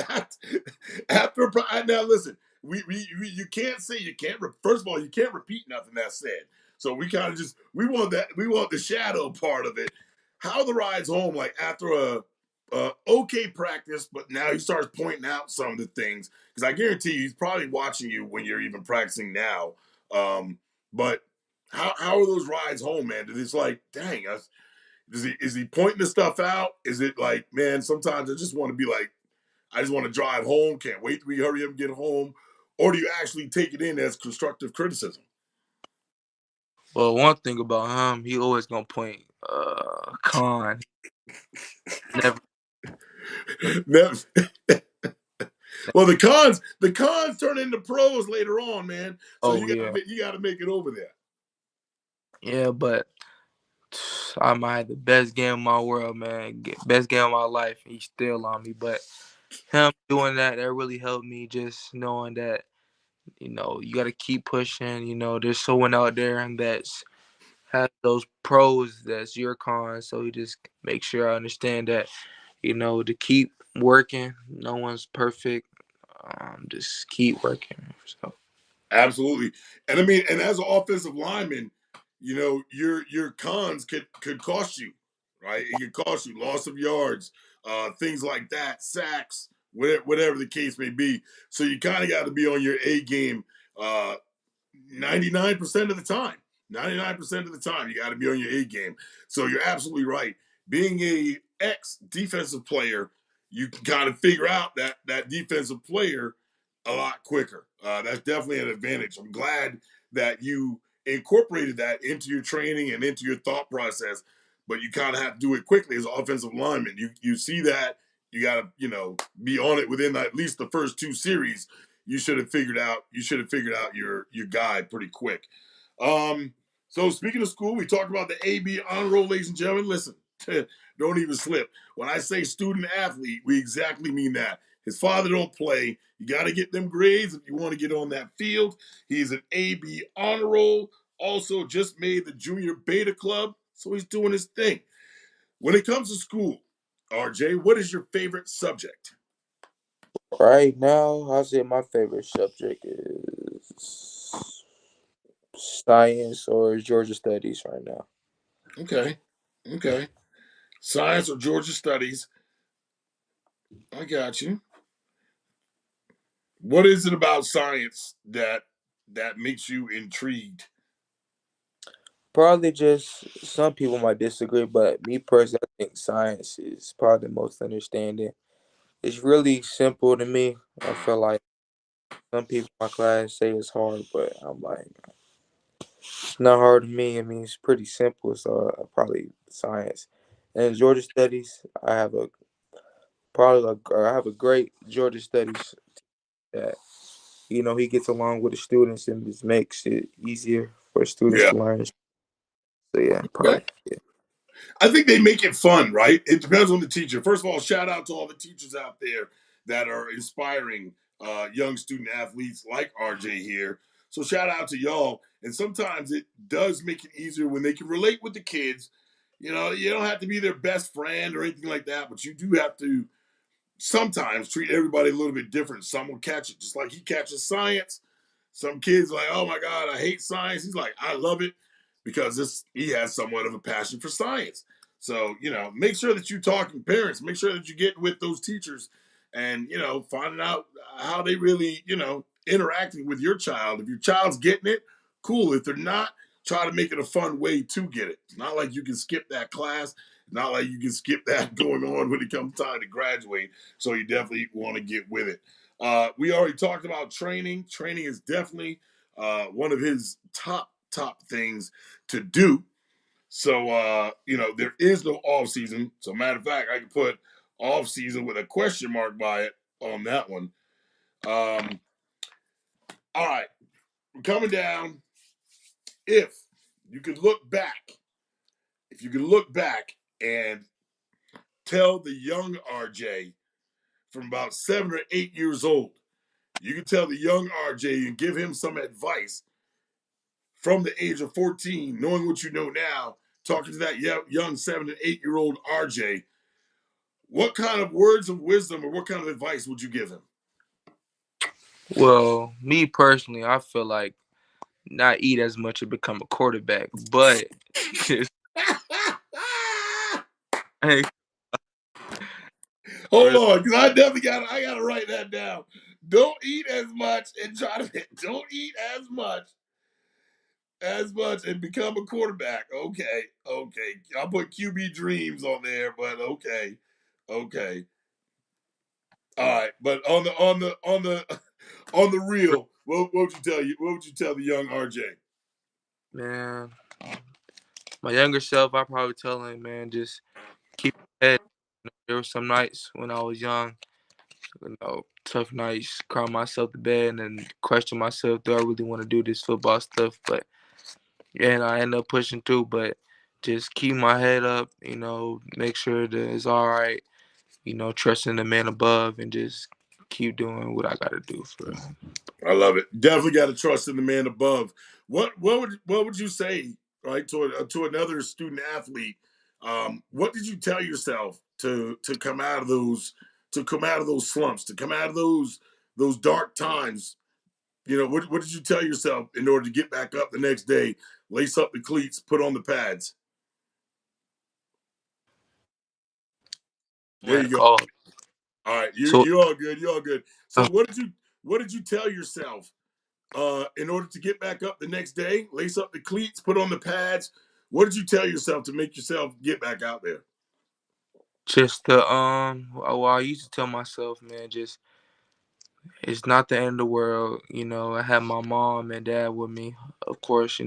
now listen, we you can't say you can't first of all, you can't repeat nothing that's said, so we kind of just we want the shadow part of it. How are the rides home, like after a okay practice, but now he starts pointing out some of the things, because I guarantee you he's probably watching you when you're even practicing now. But how are those rides home, man? It's like, dang, is he pointing the stuff out? Is it like, man, sometimes I just want to be like, I just want to drive home, can't wait till we hurry up and get home? Or do you actually take it in as constructive criticism? Well, one thing about him, he always gonna point con. Never. Never- well, the cons turn into pros later on, man. So Oh yeah, you gotta make it over there. yeah, but I might have the best game of my world, man. Best game of my life. He's still on me, but him doing that, that really helped me. Just knowing that, you got to keep pushing. There's someone out there and that's has those pros that's your cons. So he just makes sure I understand that, to keep working. No one's perfect. Just keep working. So Absolutely. And I mean, and as an offensive lineman, your cons could cost you, right? It could cost you loss of yards, things like that, sacks, whatever the case may be. So you kind of got to be on your A game, 99% of the time. 99% of the time, you got to be on your A game. So you're absolutely right. Being a ex defensive player, you can kind of figure out that defensive player a lot quicker. That's definitely an advantage. I'm glad that you incorporated that into your training and into your thought process, but you kind of have to do it quickly as an offensive lineman. You see that, you got to be on it within at least the first two series. You should have figured out your guy pretty quick. Um, so speaking of school, we talked about the AB honor roll, ladies and gentlemen. Listen, don't even slip. When I say student athlete, we exactly mean that. His father don't play. You got to get them grades if you want to get on that field. He's an AB honor roll. Also, just made the junior beta club, so he's doing his thing. When it comes to school, RJ, what is your favorite subject? right now, I'll say my favorite subject is science or Georgia studies right now. Okay, okay. Science or Georgia studies. I got you. What is it about science that makes you intrigued? Probably just some people might disagree, but me personally, I think science is probably the most understanding. It's really simple to me. I feel like some people in my class say it's hard, but I'm like, it's not hard to me. I mean, it's pretty simple. So probably science. And Georgia studies, I have a great Georgia studies that he gets along with the students and just makes it easier for students Yeah. to learn. So yeah, Okay. probably yeah. I think they make it fun, right? It depends on the teacher. First of all, shout out to all the teachers out there that are inspiring young student athletes like RJ here. So shout out to y'all. And sometimes it does make it easier when they can relate with the kids. You don't have to be their best friend or anything like that, but you do have to sometimes treat everybody a little bit different. Some will catch it just like he catches science. Some kids like, oh my God, I hate science. He's like, I love it because he has somewhat of a passion for science. So, make sure that you talking parents, make sure that you get with those teachers and, finding out how they really, interacting with your child. If your child's getting it, cool. If they're not, try to make it a fun way to get it. It's not like you can skip that class. Not like you can skip that going on when it comes time to graduate. So you definitely want to get with it. We already talked about training. Training is definitely one of his top things to do. So there is no off season. So matter of fact, I can put off season with a question mark by it on that one. All right, we're coming down. If you could look back, if you could look back and tell the young RJ from about 7 or 8 years old, you can tell the young RJ and give him some advice from the age of 14, knowing what you know now, talking to that young 7 and 8 year old RJ, what kind of words of wisdom or what kind of advice would you give him? Well, me personally, I feel like not eat as much and become a quarterback, but just hey, Hold really, on, because I gotta write that down. Don't eat as much and try to don't eat as much and become a quarterback. Okay, okay. I'll put QB dreams on there, but okay, okay. All right, but on the real, what would you tell you? What would you tell the young RJ? man, my younger self, I probably tell him, man, just keep your head. There were some nights when I was young, tough nights, cry myself to bed and question myself, do I really want to do this football stuff? But yeah, and I end up pushing through, but just keep my head up, make sure that it's all right. trusting the man above and just keep doing what I gotta do for real. I love it. Definitely got to trust in the man above. What would you say, right, to another student athlete? What did you tell yourself to come out of those slumps, to come out of those dark times? What did you tell yourself in order to get back up the next day, lace up the cleats, put on the pads? I There had you a go. call. All right, you So you're all good. You're all good. So uh, what did you tell yourself in order to get back up the next day, lace up the cleats, put on the pads? What did you tell yourself to make yourself get back out there? just the well, I used to tell myself, man, just it's not the end of the world. I had my mom and dad with me, of course,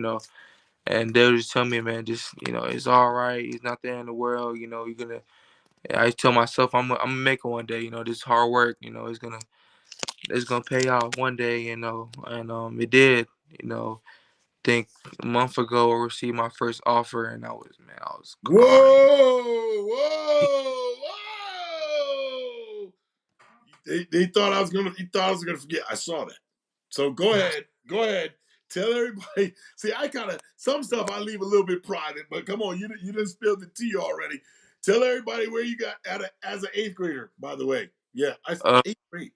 and they'll just tell me, man, just it's all right. It's not the end of the world. You're gonna. I tell myself I'm gonna make it one day. This hard work. It's gonna pay off one day. And it did. Think a month ago I received my first offer, and I was crying. Whoa, whoa, whoa! They thought I was gonna. You thought I was gonna forget. I saw that. So go ahead, go ahead. Tell everybody. See, I kind of some stuff I leave a little bit private, but come on, you didn't spill the tea already. Tell everybody where you got as an eighth grader. By the way, yeah, Uh, eighth grade.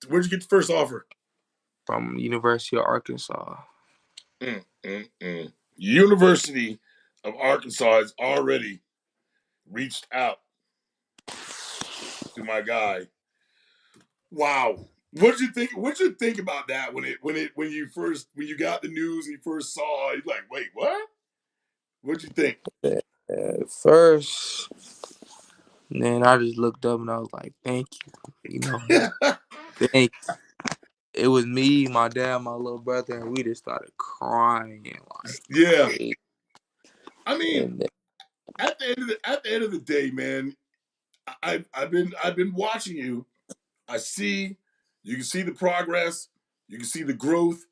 Where'd you get the first offer? from University of Arkansas. University of Arkansas has already reached out to my guy. Wow. What'd you think? What'd you think about that when you got the news and you first saw it? You're like, wait, what? What'd you think? At first, then I just looked up and I was like, "Thank you." Thank. It was me, my dad, my little brother, and we just started crying like Yeah. crazy. I mean, And at the end of the day, man, I've been watching you. You can see the progress, you can see the growth.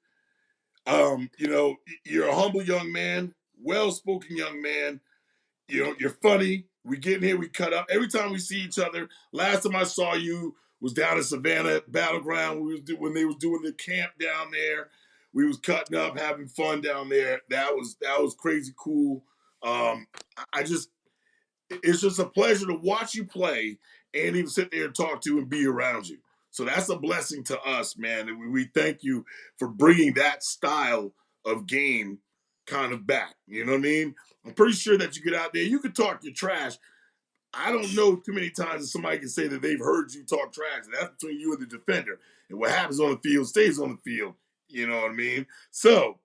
You're a humble young man, well-spoken young man. You're funny. We get in here, we cut up. Every time we see each other, last time I saw you was down in Savannah Battleground. When they was doing the camp down there. We was cutting up, having fun down there. That was crazy cool. I just it's just a pleasure to watch you play and even sit there and talk to and be around you. So that's a blessing to us, man. And we thank you for bringing that style of game kind of back. You know what I mean? I'm pretty sure that you get out there, you can talk your trash. I don't know too many times that somebody can say that they've heard you talk trash. That's between you and the defender. And what happens on the field stays on the field. You know what I mean? So,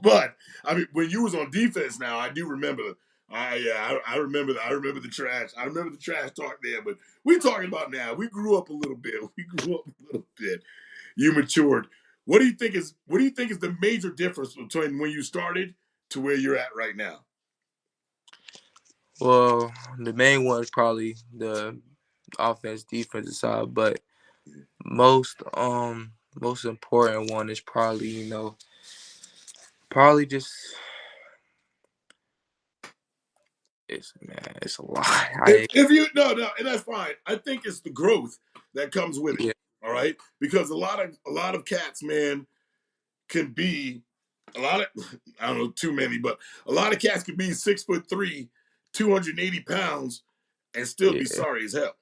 but I mean, when you was on defense, now I do remember. I remember. I remember the trash. I remember the trash talk there. But we talking about now. We grew up a little bit. We grew up a little bit. You matured. What do you think is the major difference between when you started to where you're at right now? well, the main one is probably the offense defensive side, but most important one is probably probably just it's a lot. If you no, and that's fine. I think it's the growth that comes with it. Yeah, All right, because a lot of cats, man, can be a lot of I don't know too many, but a lot of cats can be 6'3", 280 pounds, and still be yeah, sorry as hell.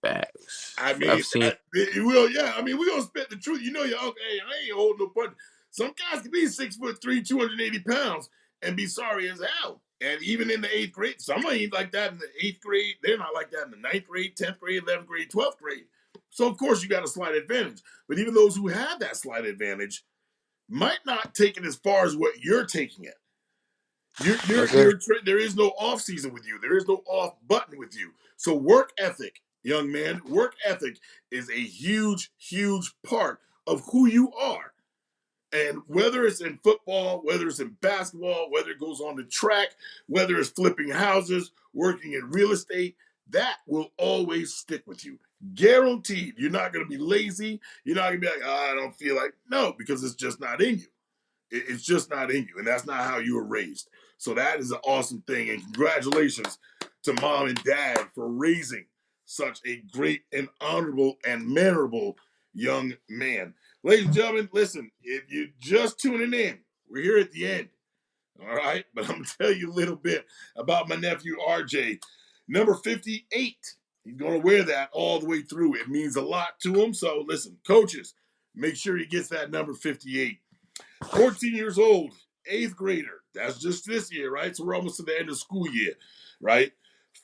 facts. I I've mean, seen. it will. Yeah, I mean, we're gonna spit the truth. You're okay. I ain't holding no punch. Some guys can be 6'3", 280 pounds, and be sorry as hell. And even in the eighth grade, some ain't like that in the eighth grade. They're not like that in the ninth grade, 10th grade, 11th grade, 12th grade. So of course you got a slight advantage. But even those who have that slight advantage might not take it as far as what you're taking it. Okay. There is no off season with you. There is no off button with you. So work ethic, young man, work ethic is a huge, huge part of who you are. And whether it's in football, whether it's in basketball, whether it goes on the track, whether it's flipping houses, working in real estate, that will always stick with you. Guaranteed. You're not going to be lazy. You're not going to be like, oh, I don't feel like, no, because it's just not in you. It's just not in you, and that's not how you were raised. So that is an awesome thing, and congratulations to mom and dad for raising such a great and honorable and mannerable young man. Ladies and gentlemen, listen, if you're just tuning in, we're here at the end. All right, but I'm gonna tell you a little bit about my nephew RJ. Number 58. He's gonna wear that all the way through. It means a lot to him. So listen, coaches, make sure he gets that number 58. 14 years old, eighth grader. That's just this year, right? So we're almost to the end of school year, right?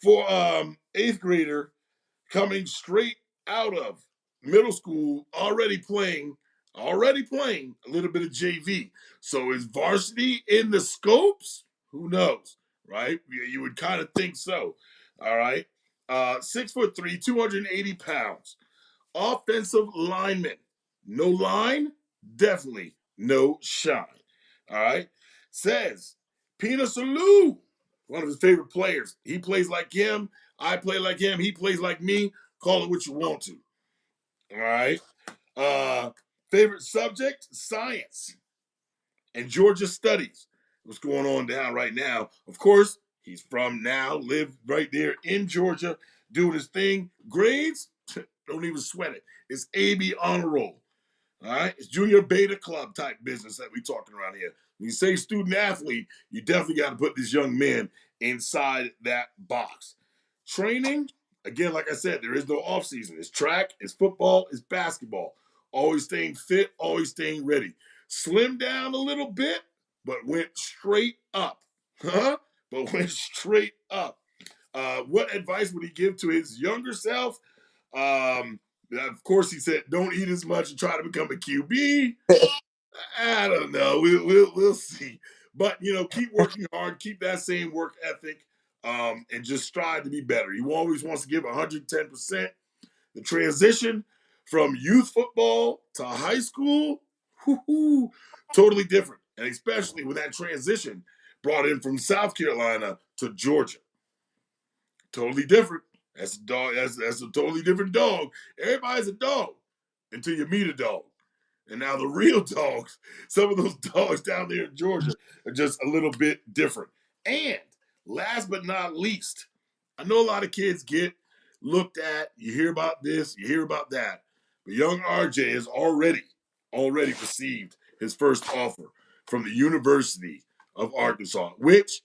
For eighth grader, coming straight out of middle school, already playing a little bit of JV. So is varsity in the scopes? Who knows, right? You would kind of think so. All right. 6'3", 280 pounds. Offensive lineman. No line, definitely no shine. All right. Says Pina Salou, one of his favorite players. He plays like him. I play like him. He plays like me. Call it what you want to. All right. Uh, Favorite subject, science and Georgia studies. What's going on down right now? Of course, he's from now, live right there in Georgia, doing his thing. Grades, don't even sweat it. It's AB honor roll. All right, it's junior beta club type business that we talking around here. When you say student athlete, you definitely got to put this young man inside that box. Training, again, like I said, there is no off season. It's track, it's football, it's basketball. Always staying fit, always staying ready. Slimmed down a little bit, but went straight up. Huh? But went straight up. What advice would he give to his younger self? Of course, he said, "Don't eat as much and try to become a QB." I don't know. We'll see. But keep working hard, keep that same work ethic, and just strive to be better. He always wants to give 110%. The transition from youth football to high school, whoo, totally different, and especially when that transition brought in from South Carolina to Georgia. Totally different. That's a dog. That's a totally different dog. Everybody's a dog until you meet a dog. And now the real dogs, some of those dogs down there in Georgia are just a little bit different. And last but not least, I know a lot of kids get looked at. You hear about this, you hear about that. But young RJ has already received his first offer from the University of Arkansas, which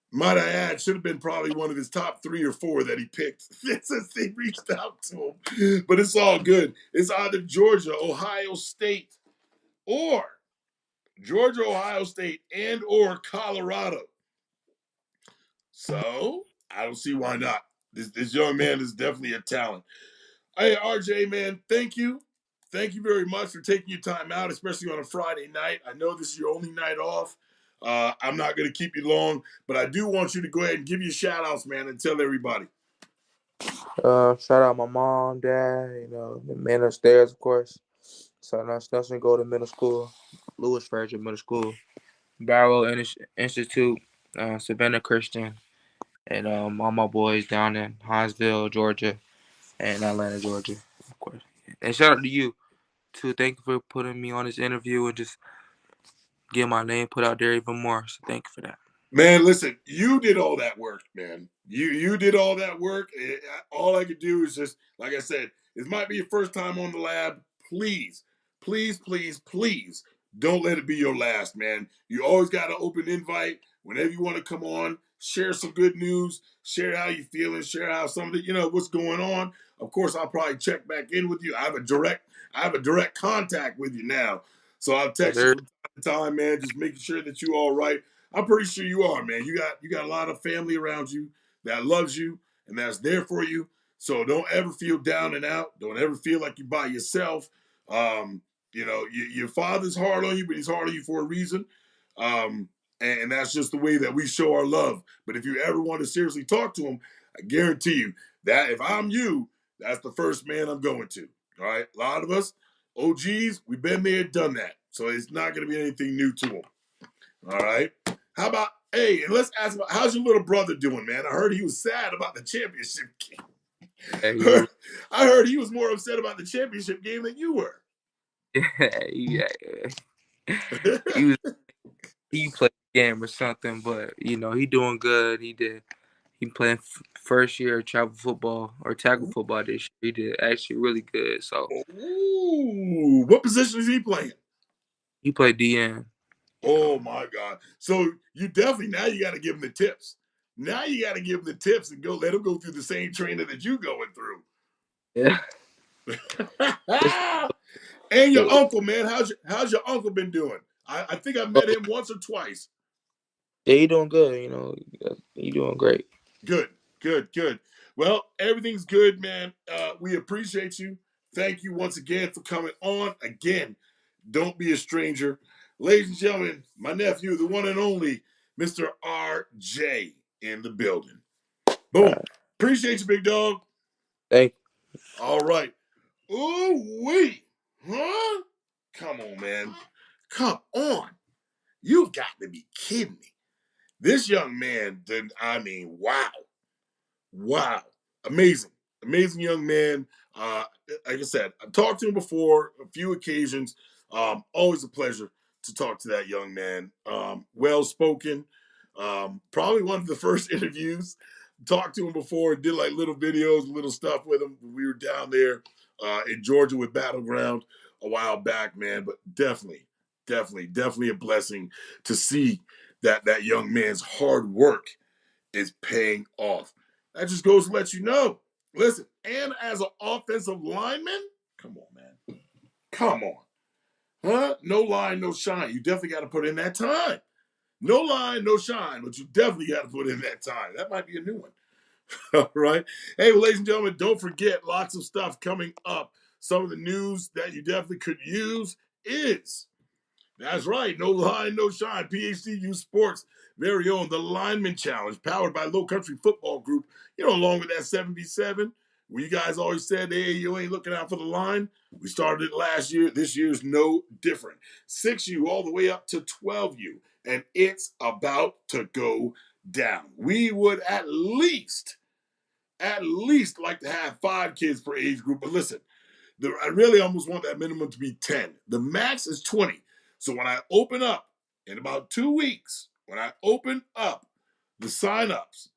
might I add, should have been probably one of his top 3 or 4 that he picked since they reached out to him. But it's all good. It's either Georgia, Ohio State, or Georgia, Ohio State, and or Colorado. So I don't see why not. This young man is definitely a talent. Hey, RJ, man, thank you. Thank you very much for taking your time out, especially on a Friday night. I know this is your only night off. I'm not going to keep you long, but I do want you to go ahead and give your shout outs, man, and tell everybody. Shout out my mom, dad, the men upstairs, of course. So that's Nelson go to middle school, Lewis Frazier Middle School, Barrow Institute, Savannah Christian, and all my boys down in Hinesville, Georgia, and Atlanta, Georgia, of course. And shout out to you too. Thank you for putting me on this interview and just get my name put out there even more. So thank you for that. Man, listen, you did all that work, man. You did all that work. All I could do is just, like I said, this might be your first time on the lab. Please, please, please, please don't let it be your last, man. You always got an open invite whenever you want to come on, share some good news, share how you feeling, share how something, what's going on. Of course, I'll probably check back in with you. I have a direct contact with you now. So I'll Yes, text you sir. from time to time, man, just making sure that you're all right. I'm pretty sure you are, man. You got a lot of family around you that loves you and that's there for you. So don't ever feel down and out. Don't ever feel like you're by yourself. Your father's hard on you, but he's hard on you for a reason. And that's just the way that we show our love. But if you ever want to seriously talk to him, I guarantee you that if I'm you, that's the first man I'm going to. All right. A lot of us, OGs, we've been there, done that. So it's not going to be anything new to him. All right. How about, hey, and let's ask about how's your little brother doing, man? I heard he was sad about the championship Yeah, game. I heard he was more upset about the championship game than you were. yeah. He was he played the game or something, but he doing good. He did. He playing first year travel football or tackle football this year. He did actually really good. So Ooh, what position is he playing? he played DN. Oh my God! So you definitely now you got to give him the tips. Now you got to give him the tips and go let him go through the same training that you going through. Yeah. It's, And your uncle, man, how's your uncle been doing? I think I met him once or twice. yeah, he doing good. He doing great. Good, good, good. Well, everything's good, man. We appreciate you. Thank you once again for coming on. Again, don't be a stranger. Ladies and gentlemen, my nephew, the one and only Mr. RJ in the building. Boom. Appreciate you, big dog. Thank you. All right. Ooh, wee. Huh? Come on, man. Come on. You've got to be kidding me. This young man did, I mean, wow. Wow. Amazing. Amazing young man. Like I said, I've talked to him before, a few occasions. Always a pleasure to talk to that young man. Well spoken. Probably one of the first interviews. Talked to him before, did like little videos, little stuff with him. We were down there in Georgia with Battleground a while back, man. But definitely a blessing to see that young man's hard work is paying off. That just goes to let you know. Listen, and as an offensive lineman, come on, man. Come on. Huh? No line, no shine. You definitely got to put in that time. No line, no shine, but you definitely got to put in that time. That might be a new one. All right. Hey, well, ladies and gentlemen, don't forget lots of stuff coming up. Some of the news that you definitely could use is that's right. No line, no shine. PHCU Sports' very own The Lineman Challenge, powered by Low Country Football Group. Along with that 77, where you guys always said, hey, you ain't looking out for the line. We started it last year. This year's no different. 6U all the way up to 12U, and it's about to go down. We would at least like to have 5 kids per age group. But listen, I really almost want that minimum to be 10. The max is 20. So when I open up in about 2 weeks, when I open up the signups,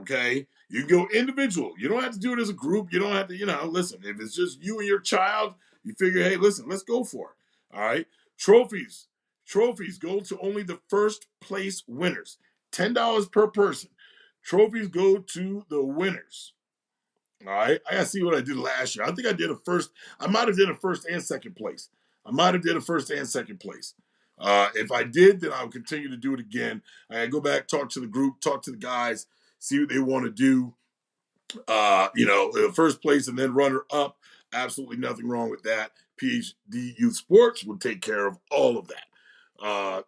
okay, you can go individual. You don't have to do it as a group. You don't have to, listen, if it's just you and your child, you figure, hey, listen, let's go for it. All right. Trophies go to only the first place winners. $10 per person. Trophies go to the winners. All right, I gotta see what I did last year. I think I did a first. I might have did a first and second place. If I did, then I'll continue to do it again. I gotta go back, talk to the group, talk to the guys, see what they want to do. First place and then runner up. Absolutely nothing wrong with that. PhD Youth Sports will take care of all of that.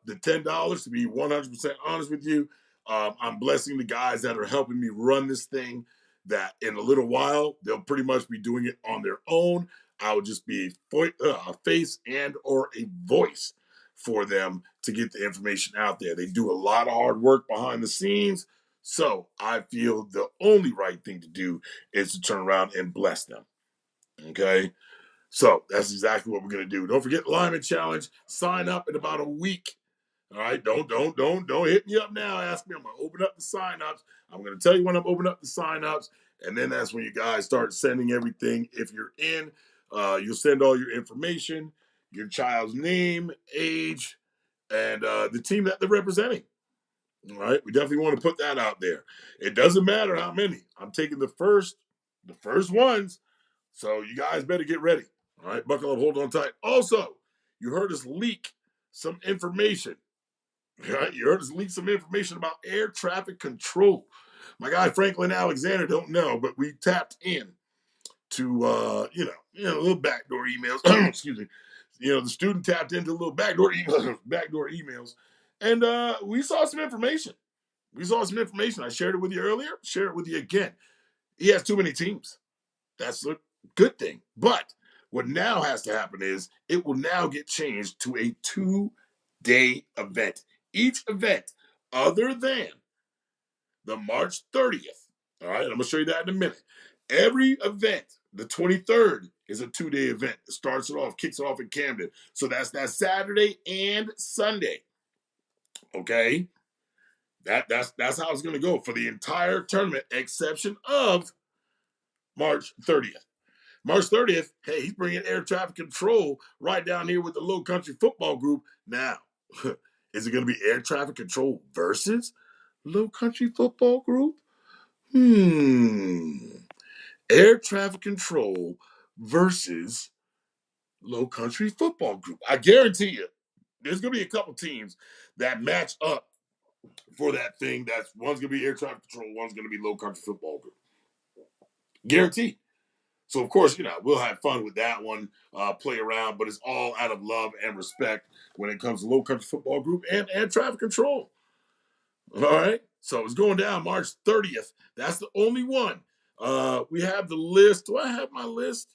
The $10, to be 100% honest with you, I'm blessing the guys that are helping me run this thing. That in a little while they'll pretty much be doing it on their own. I would just be a face and or a voice for them to get the information out there. They do a lot of hard work behind the scenes. So I feel the only right thing to do is to turn around and bless them. Okay. So that's exactly what we're gonna do. Don't forget the Lineman Challenge. Sign up in about a week. All right. Don't hit me up now. Ask me. I'm gonna open up the signups. I'm gonna tell you when I'm opening up the signups, and then that's when you guys start sending everything. If you're in, you'll send all your information, your child's name, age, and the team that they're representing. All right, we definitely want to put that out there. It doesn't matter how many. I'm taking the first ones. So you guys better get ready. All right, buckle up, hold on tight. Also, you heard us leak some information. Right? You heard us leak some information about air traffic control. My guy Franklin Alexander don't know, but we tapped in to little backdoor emails. Excuse me. The student tapped into little backdoor emails, and we saw some information. I shared it with you earlier, share it with you again. He has too many teams. That's a good thing. But what now has to happen is it will now get changed to a 2-day event. Each event, other than the March 30th, all right, I'm going to show you that in a minute. Every event, the 23rd, is a 2-day event. It starts it off, kicks it off in Camden. So that's that Saturday and Sunday. Okay? That's how it's going to go for the entire tournament, exception of March 30th. March 30th, hey, he's bringing air traffic control right down here with the Low Country Football Group. Now, is it going to be air traffic control versus Low Country Football Group? Air traffic control versus Low Country Football Group. I guarantee you, there's going to be a couple teams that match up for that thing. That's one's going to be air traffic control, one's going to be Low Country Football Group. Guaranteed. So, of course, we'll have fun with that one, play around, but it's all out of love and respect when it comes to Low Country Football Group and air traffic control. All right? So it's going down March 30th. That's the only one. We have the list. Do I have my list?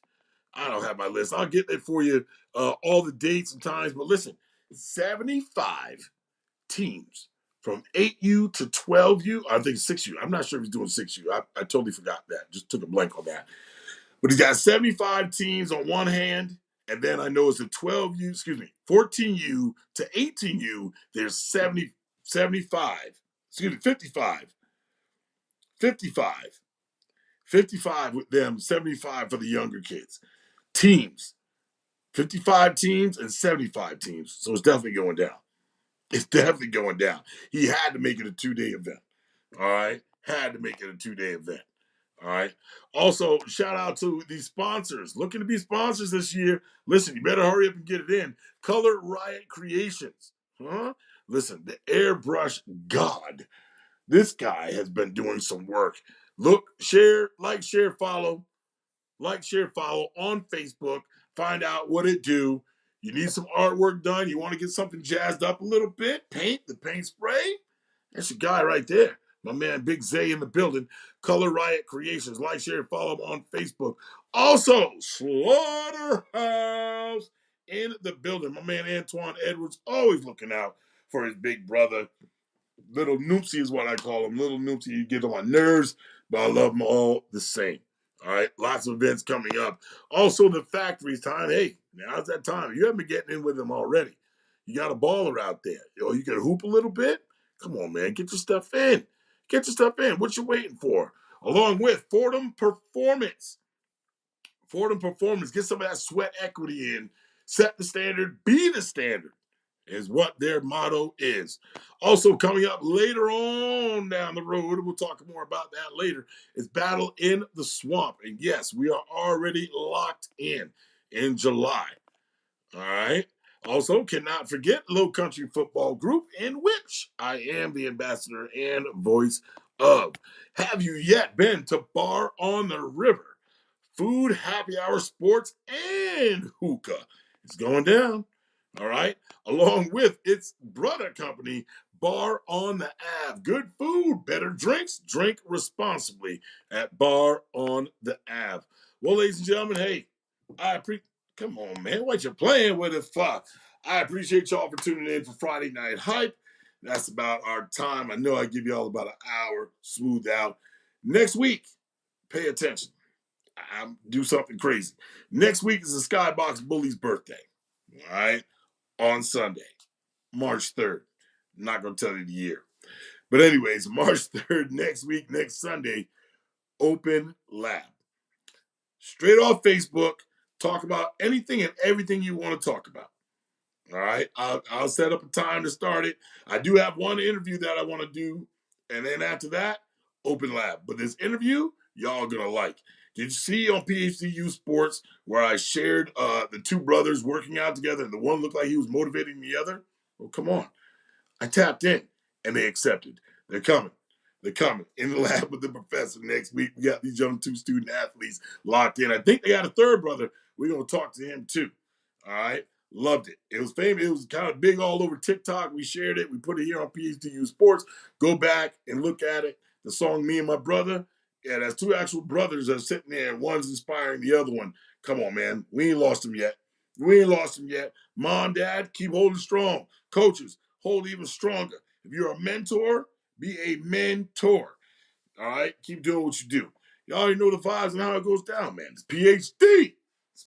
I don't have my list. I'll get it for you, all the dates and times. But listen, 75 teams from 8U to 12U. I think 6U. I'm not sure if he's doing 6U. I totally forgot that. Just took a blank on that. But he's got 75 teams on one hand, and then I know it's a 14U to 18U. There's 55, 55 with them, 75 for the younger kids. Teams, 55 teams and 75 teams. So it's definitely going down. It's definitely going down. He had to make it a 2-day event. All right? Had to make it a 2-day event. All right. Also, shout out to the sponsors. Looking to be sponsors this year. Listen, you better hurry up and get it in. Color Riot Creations. Listen, the airbrush god. This guy has been doing some work. Look, share, follow. Like, share, follow on Facebook. Find out what it do. You need some artwork done. You want to get something jazzed up a little bit. Paint, the paint spray. That's your guy right there. My man Big Zay in the building. Color Riot Creations. Like, share, follow him on Facebook. Also, Slaughterhouse in the building. My man Antoine Edwards always looking out for his big brother. Little Noopsy is what I call him. Little Noopsy, you get on my nerves, but I love them all the same. All right, lots of events coming up. Also, the factory's time. Hey, now's that time. You haven't been getting in with them already. You got a baller out there. You can hoop a little bit. Come on, man. Get your stuff in. Get your stuff in. What you waiting for? Along with Fordham Performance. Fordham Performance. Get some of that sweat equity in. Set the standard. Be the standard is what their motto is. Also coming up later on down the road, we'll talk more about that later, is Battle in the Swamp. And yes, we are already locked in July. All right. Also, cannot forget Low Country Football Group, in which I am the ambassador and voice of. Have you yet been to Bar on the River? Food, happy hour, sports, and hookah. It's going down. All right. Along with its brother company, Bar on the Ave. Good food, better drinks. Drink responsibly at Bar on the Ave. Well, ladies and gentlemen, hey, come on, man. What you playing with it for? I appreciate y'all for tuning in for Friday Night Hype. That's about our time. I know I give y'all about an hour, smooth out. Next week, pay attention. I'll do something crazy. Next week is the Skybox Bully's birthday. All right. On Sunday, March 3rd. I'm not going to tell you the year. But anyways, March 3rd, next week, next Sunday, open lab. Straight off Facebook, talk about anything and everything you want to talk about. All right. I'll set up a time to start it. I do have one interview that I want to do. And then after that, open lab. But this interview, y'all going to like. Did you see on PhDU Sports where I shared the two brothers working out together and the one looked like he was motivating the other? Well, come on. I tapped in and they accepted. They're coming. They're coming in the lab with the professor next week. We got these young two student athletes locked in. I think they got a third brother. We're going to talk to him too. All right. Loved it. It was famous. It was kind of big all over TikTok. We shared it. We put it here on PhDU Sports. Go back and look at it. The song Me and My Brother. Yeah, that's two actual brothers that are sitting there, and one's inspiring the other one. Come on, man. We ain't lost them yet. We ain't lost them yet. Mom, Dad, keep holding strong. Coaches, hold even stronger. If you're a mentor, be a mentor. All right? Keep doing what you do. You already know the vibes and how it goes down, man. It's PhD.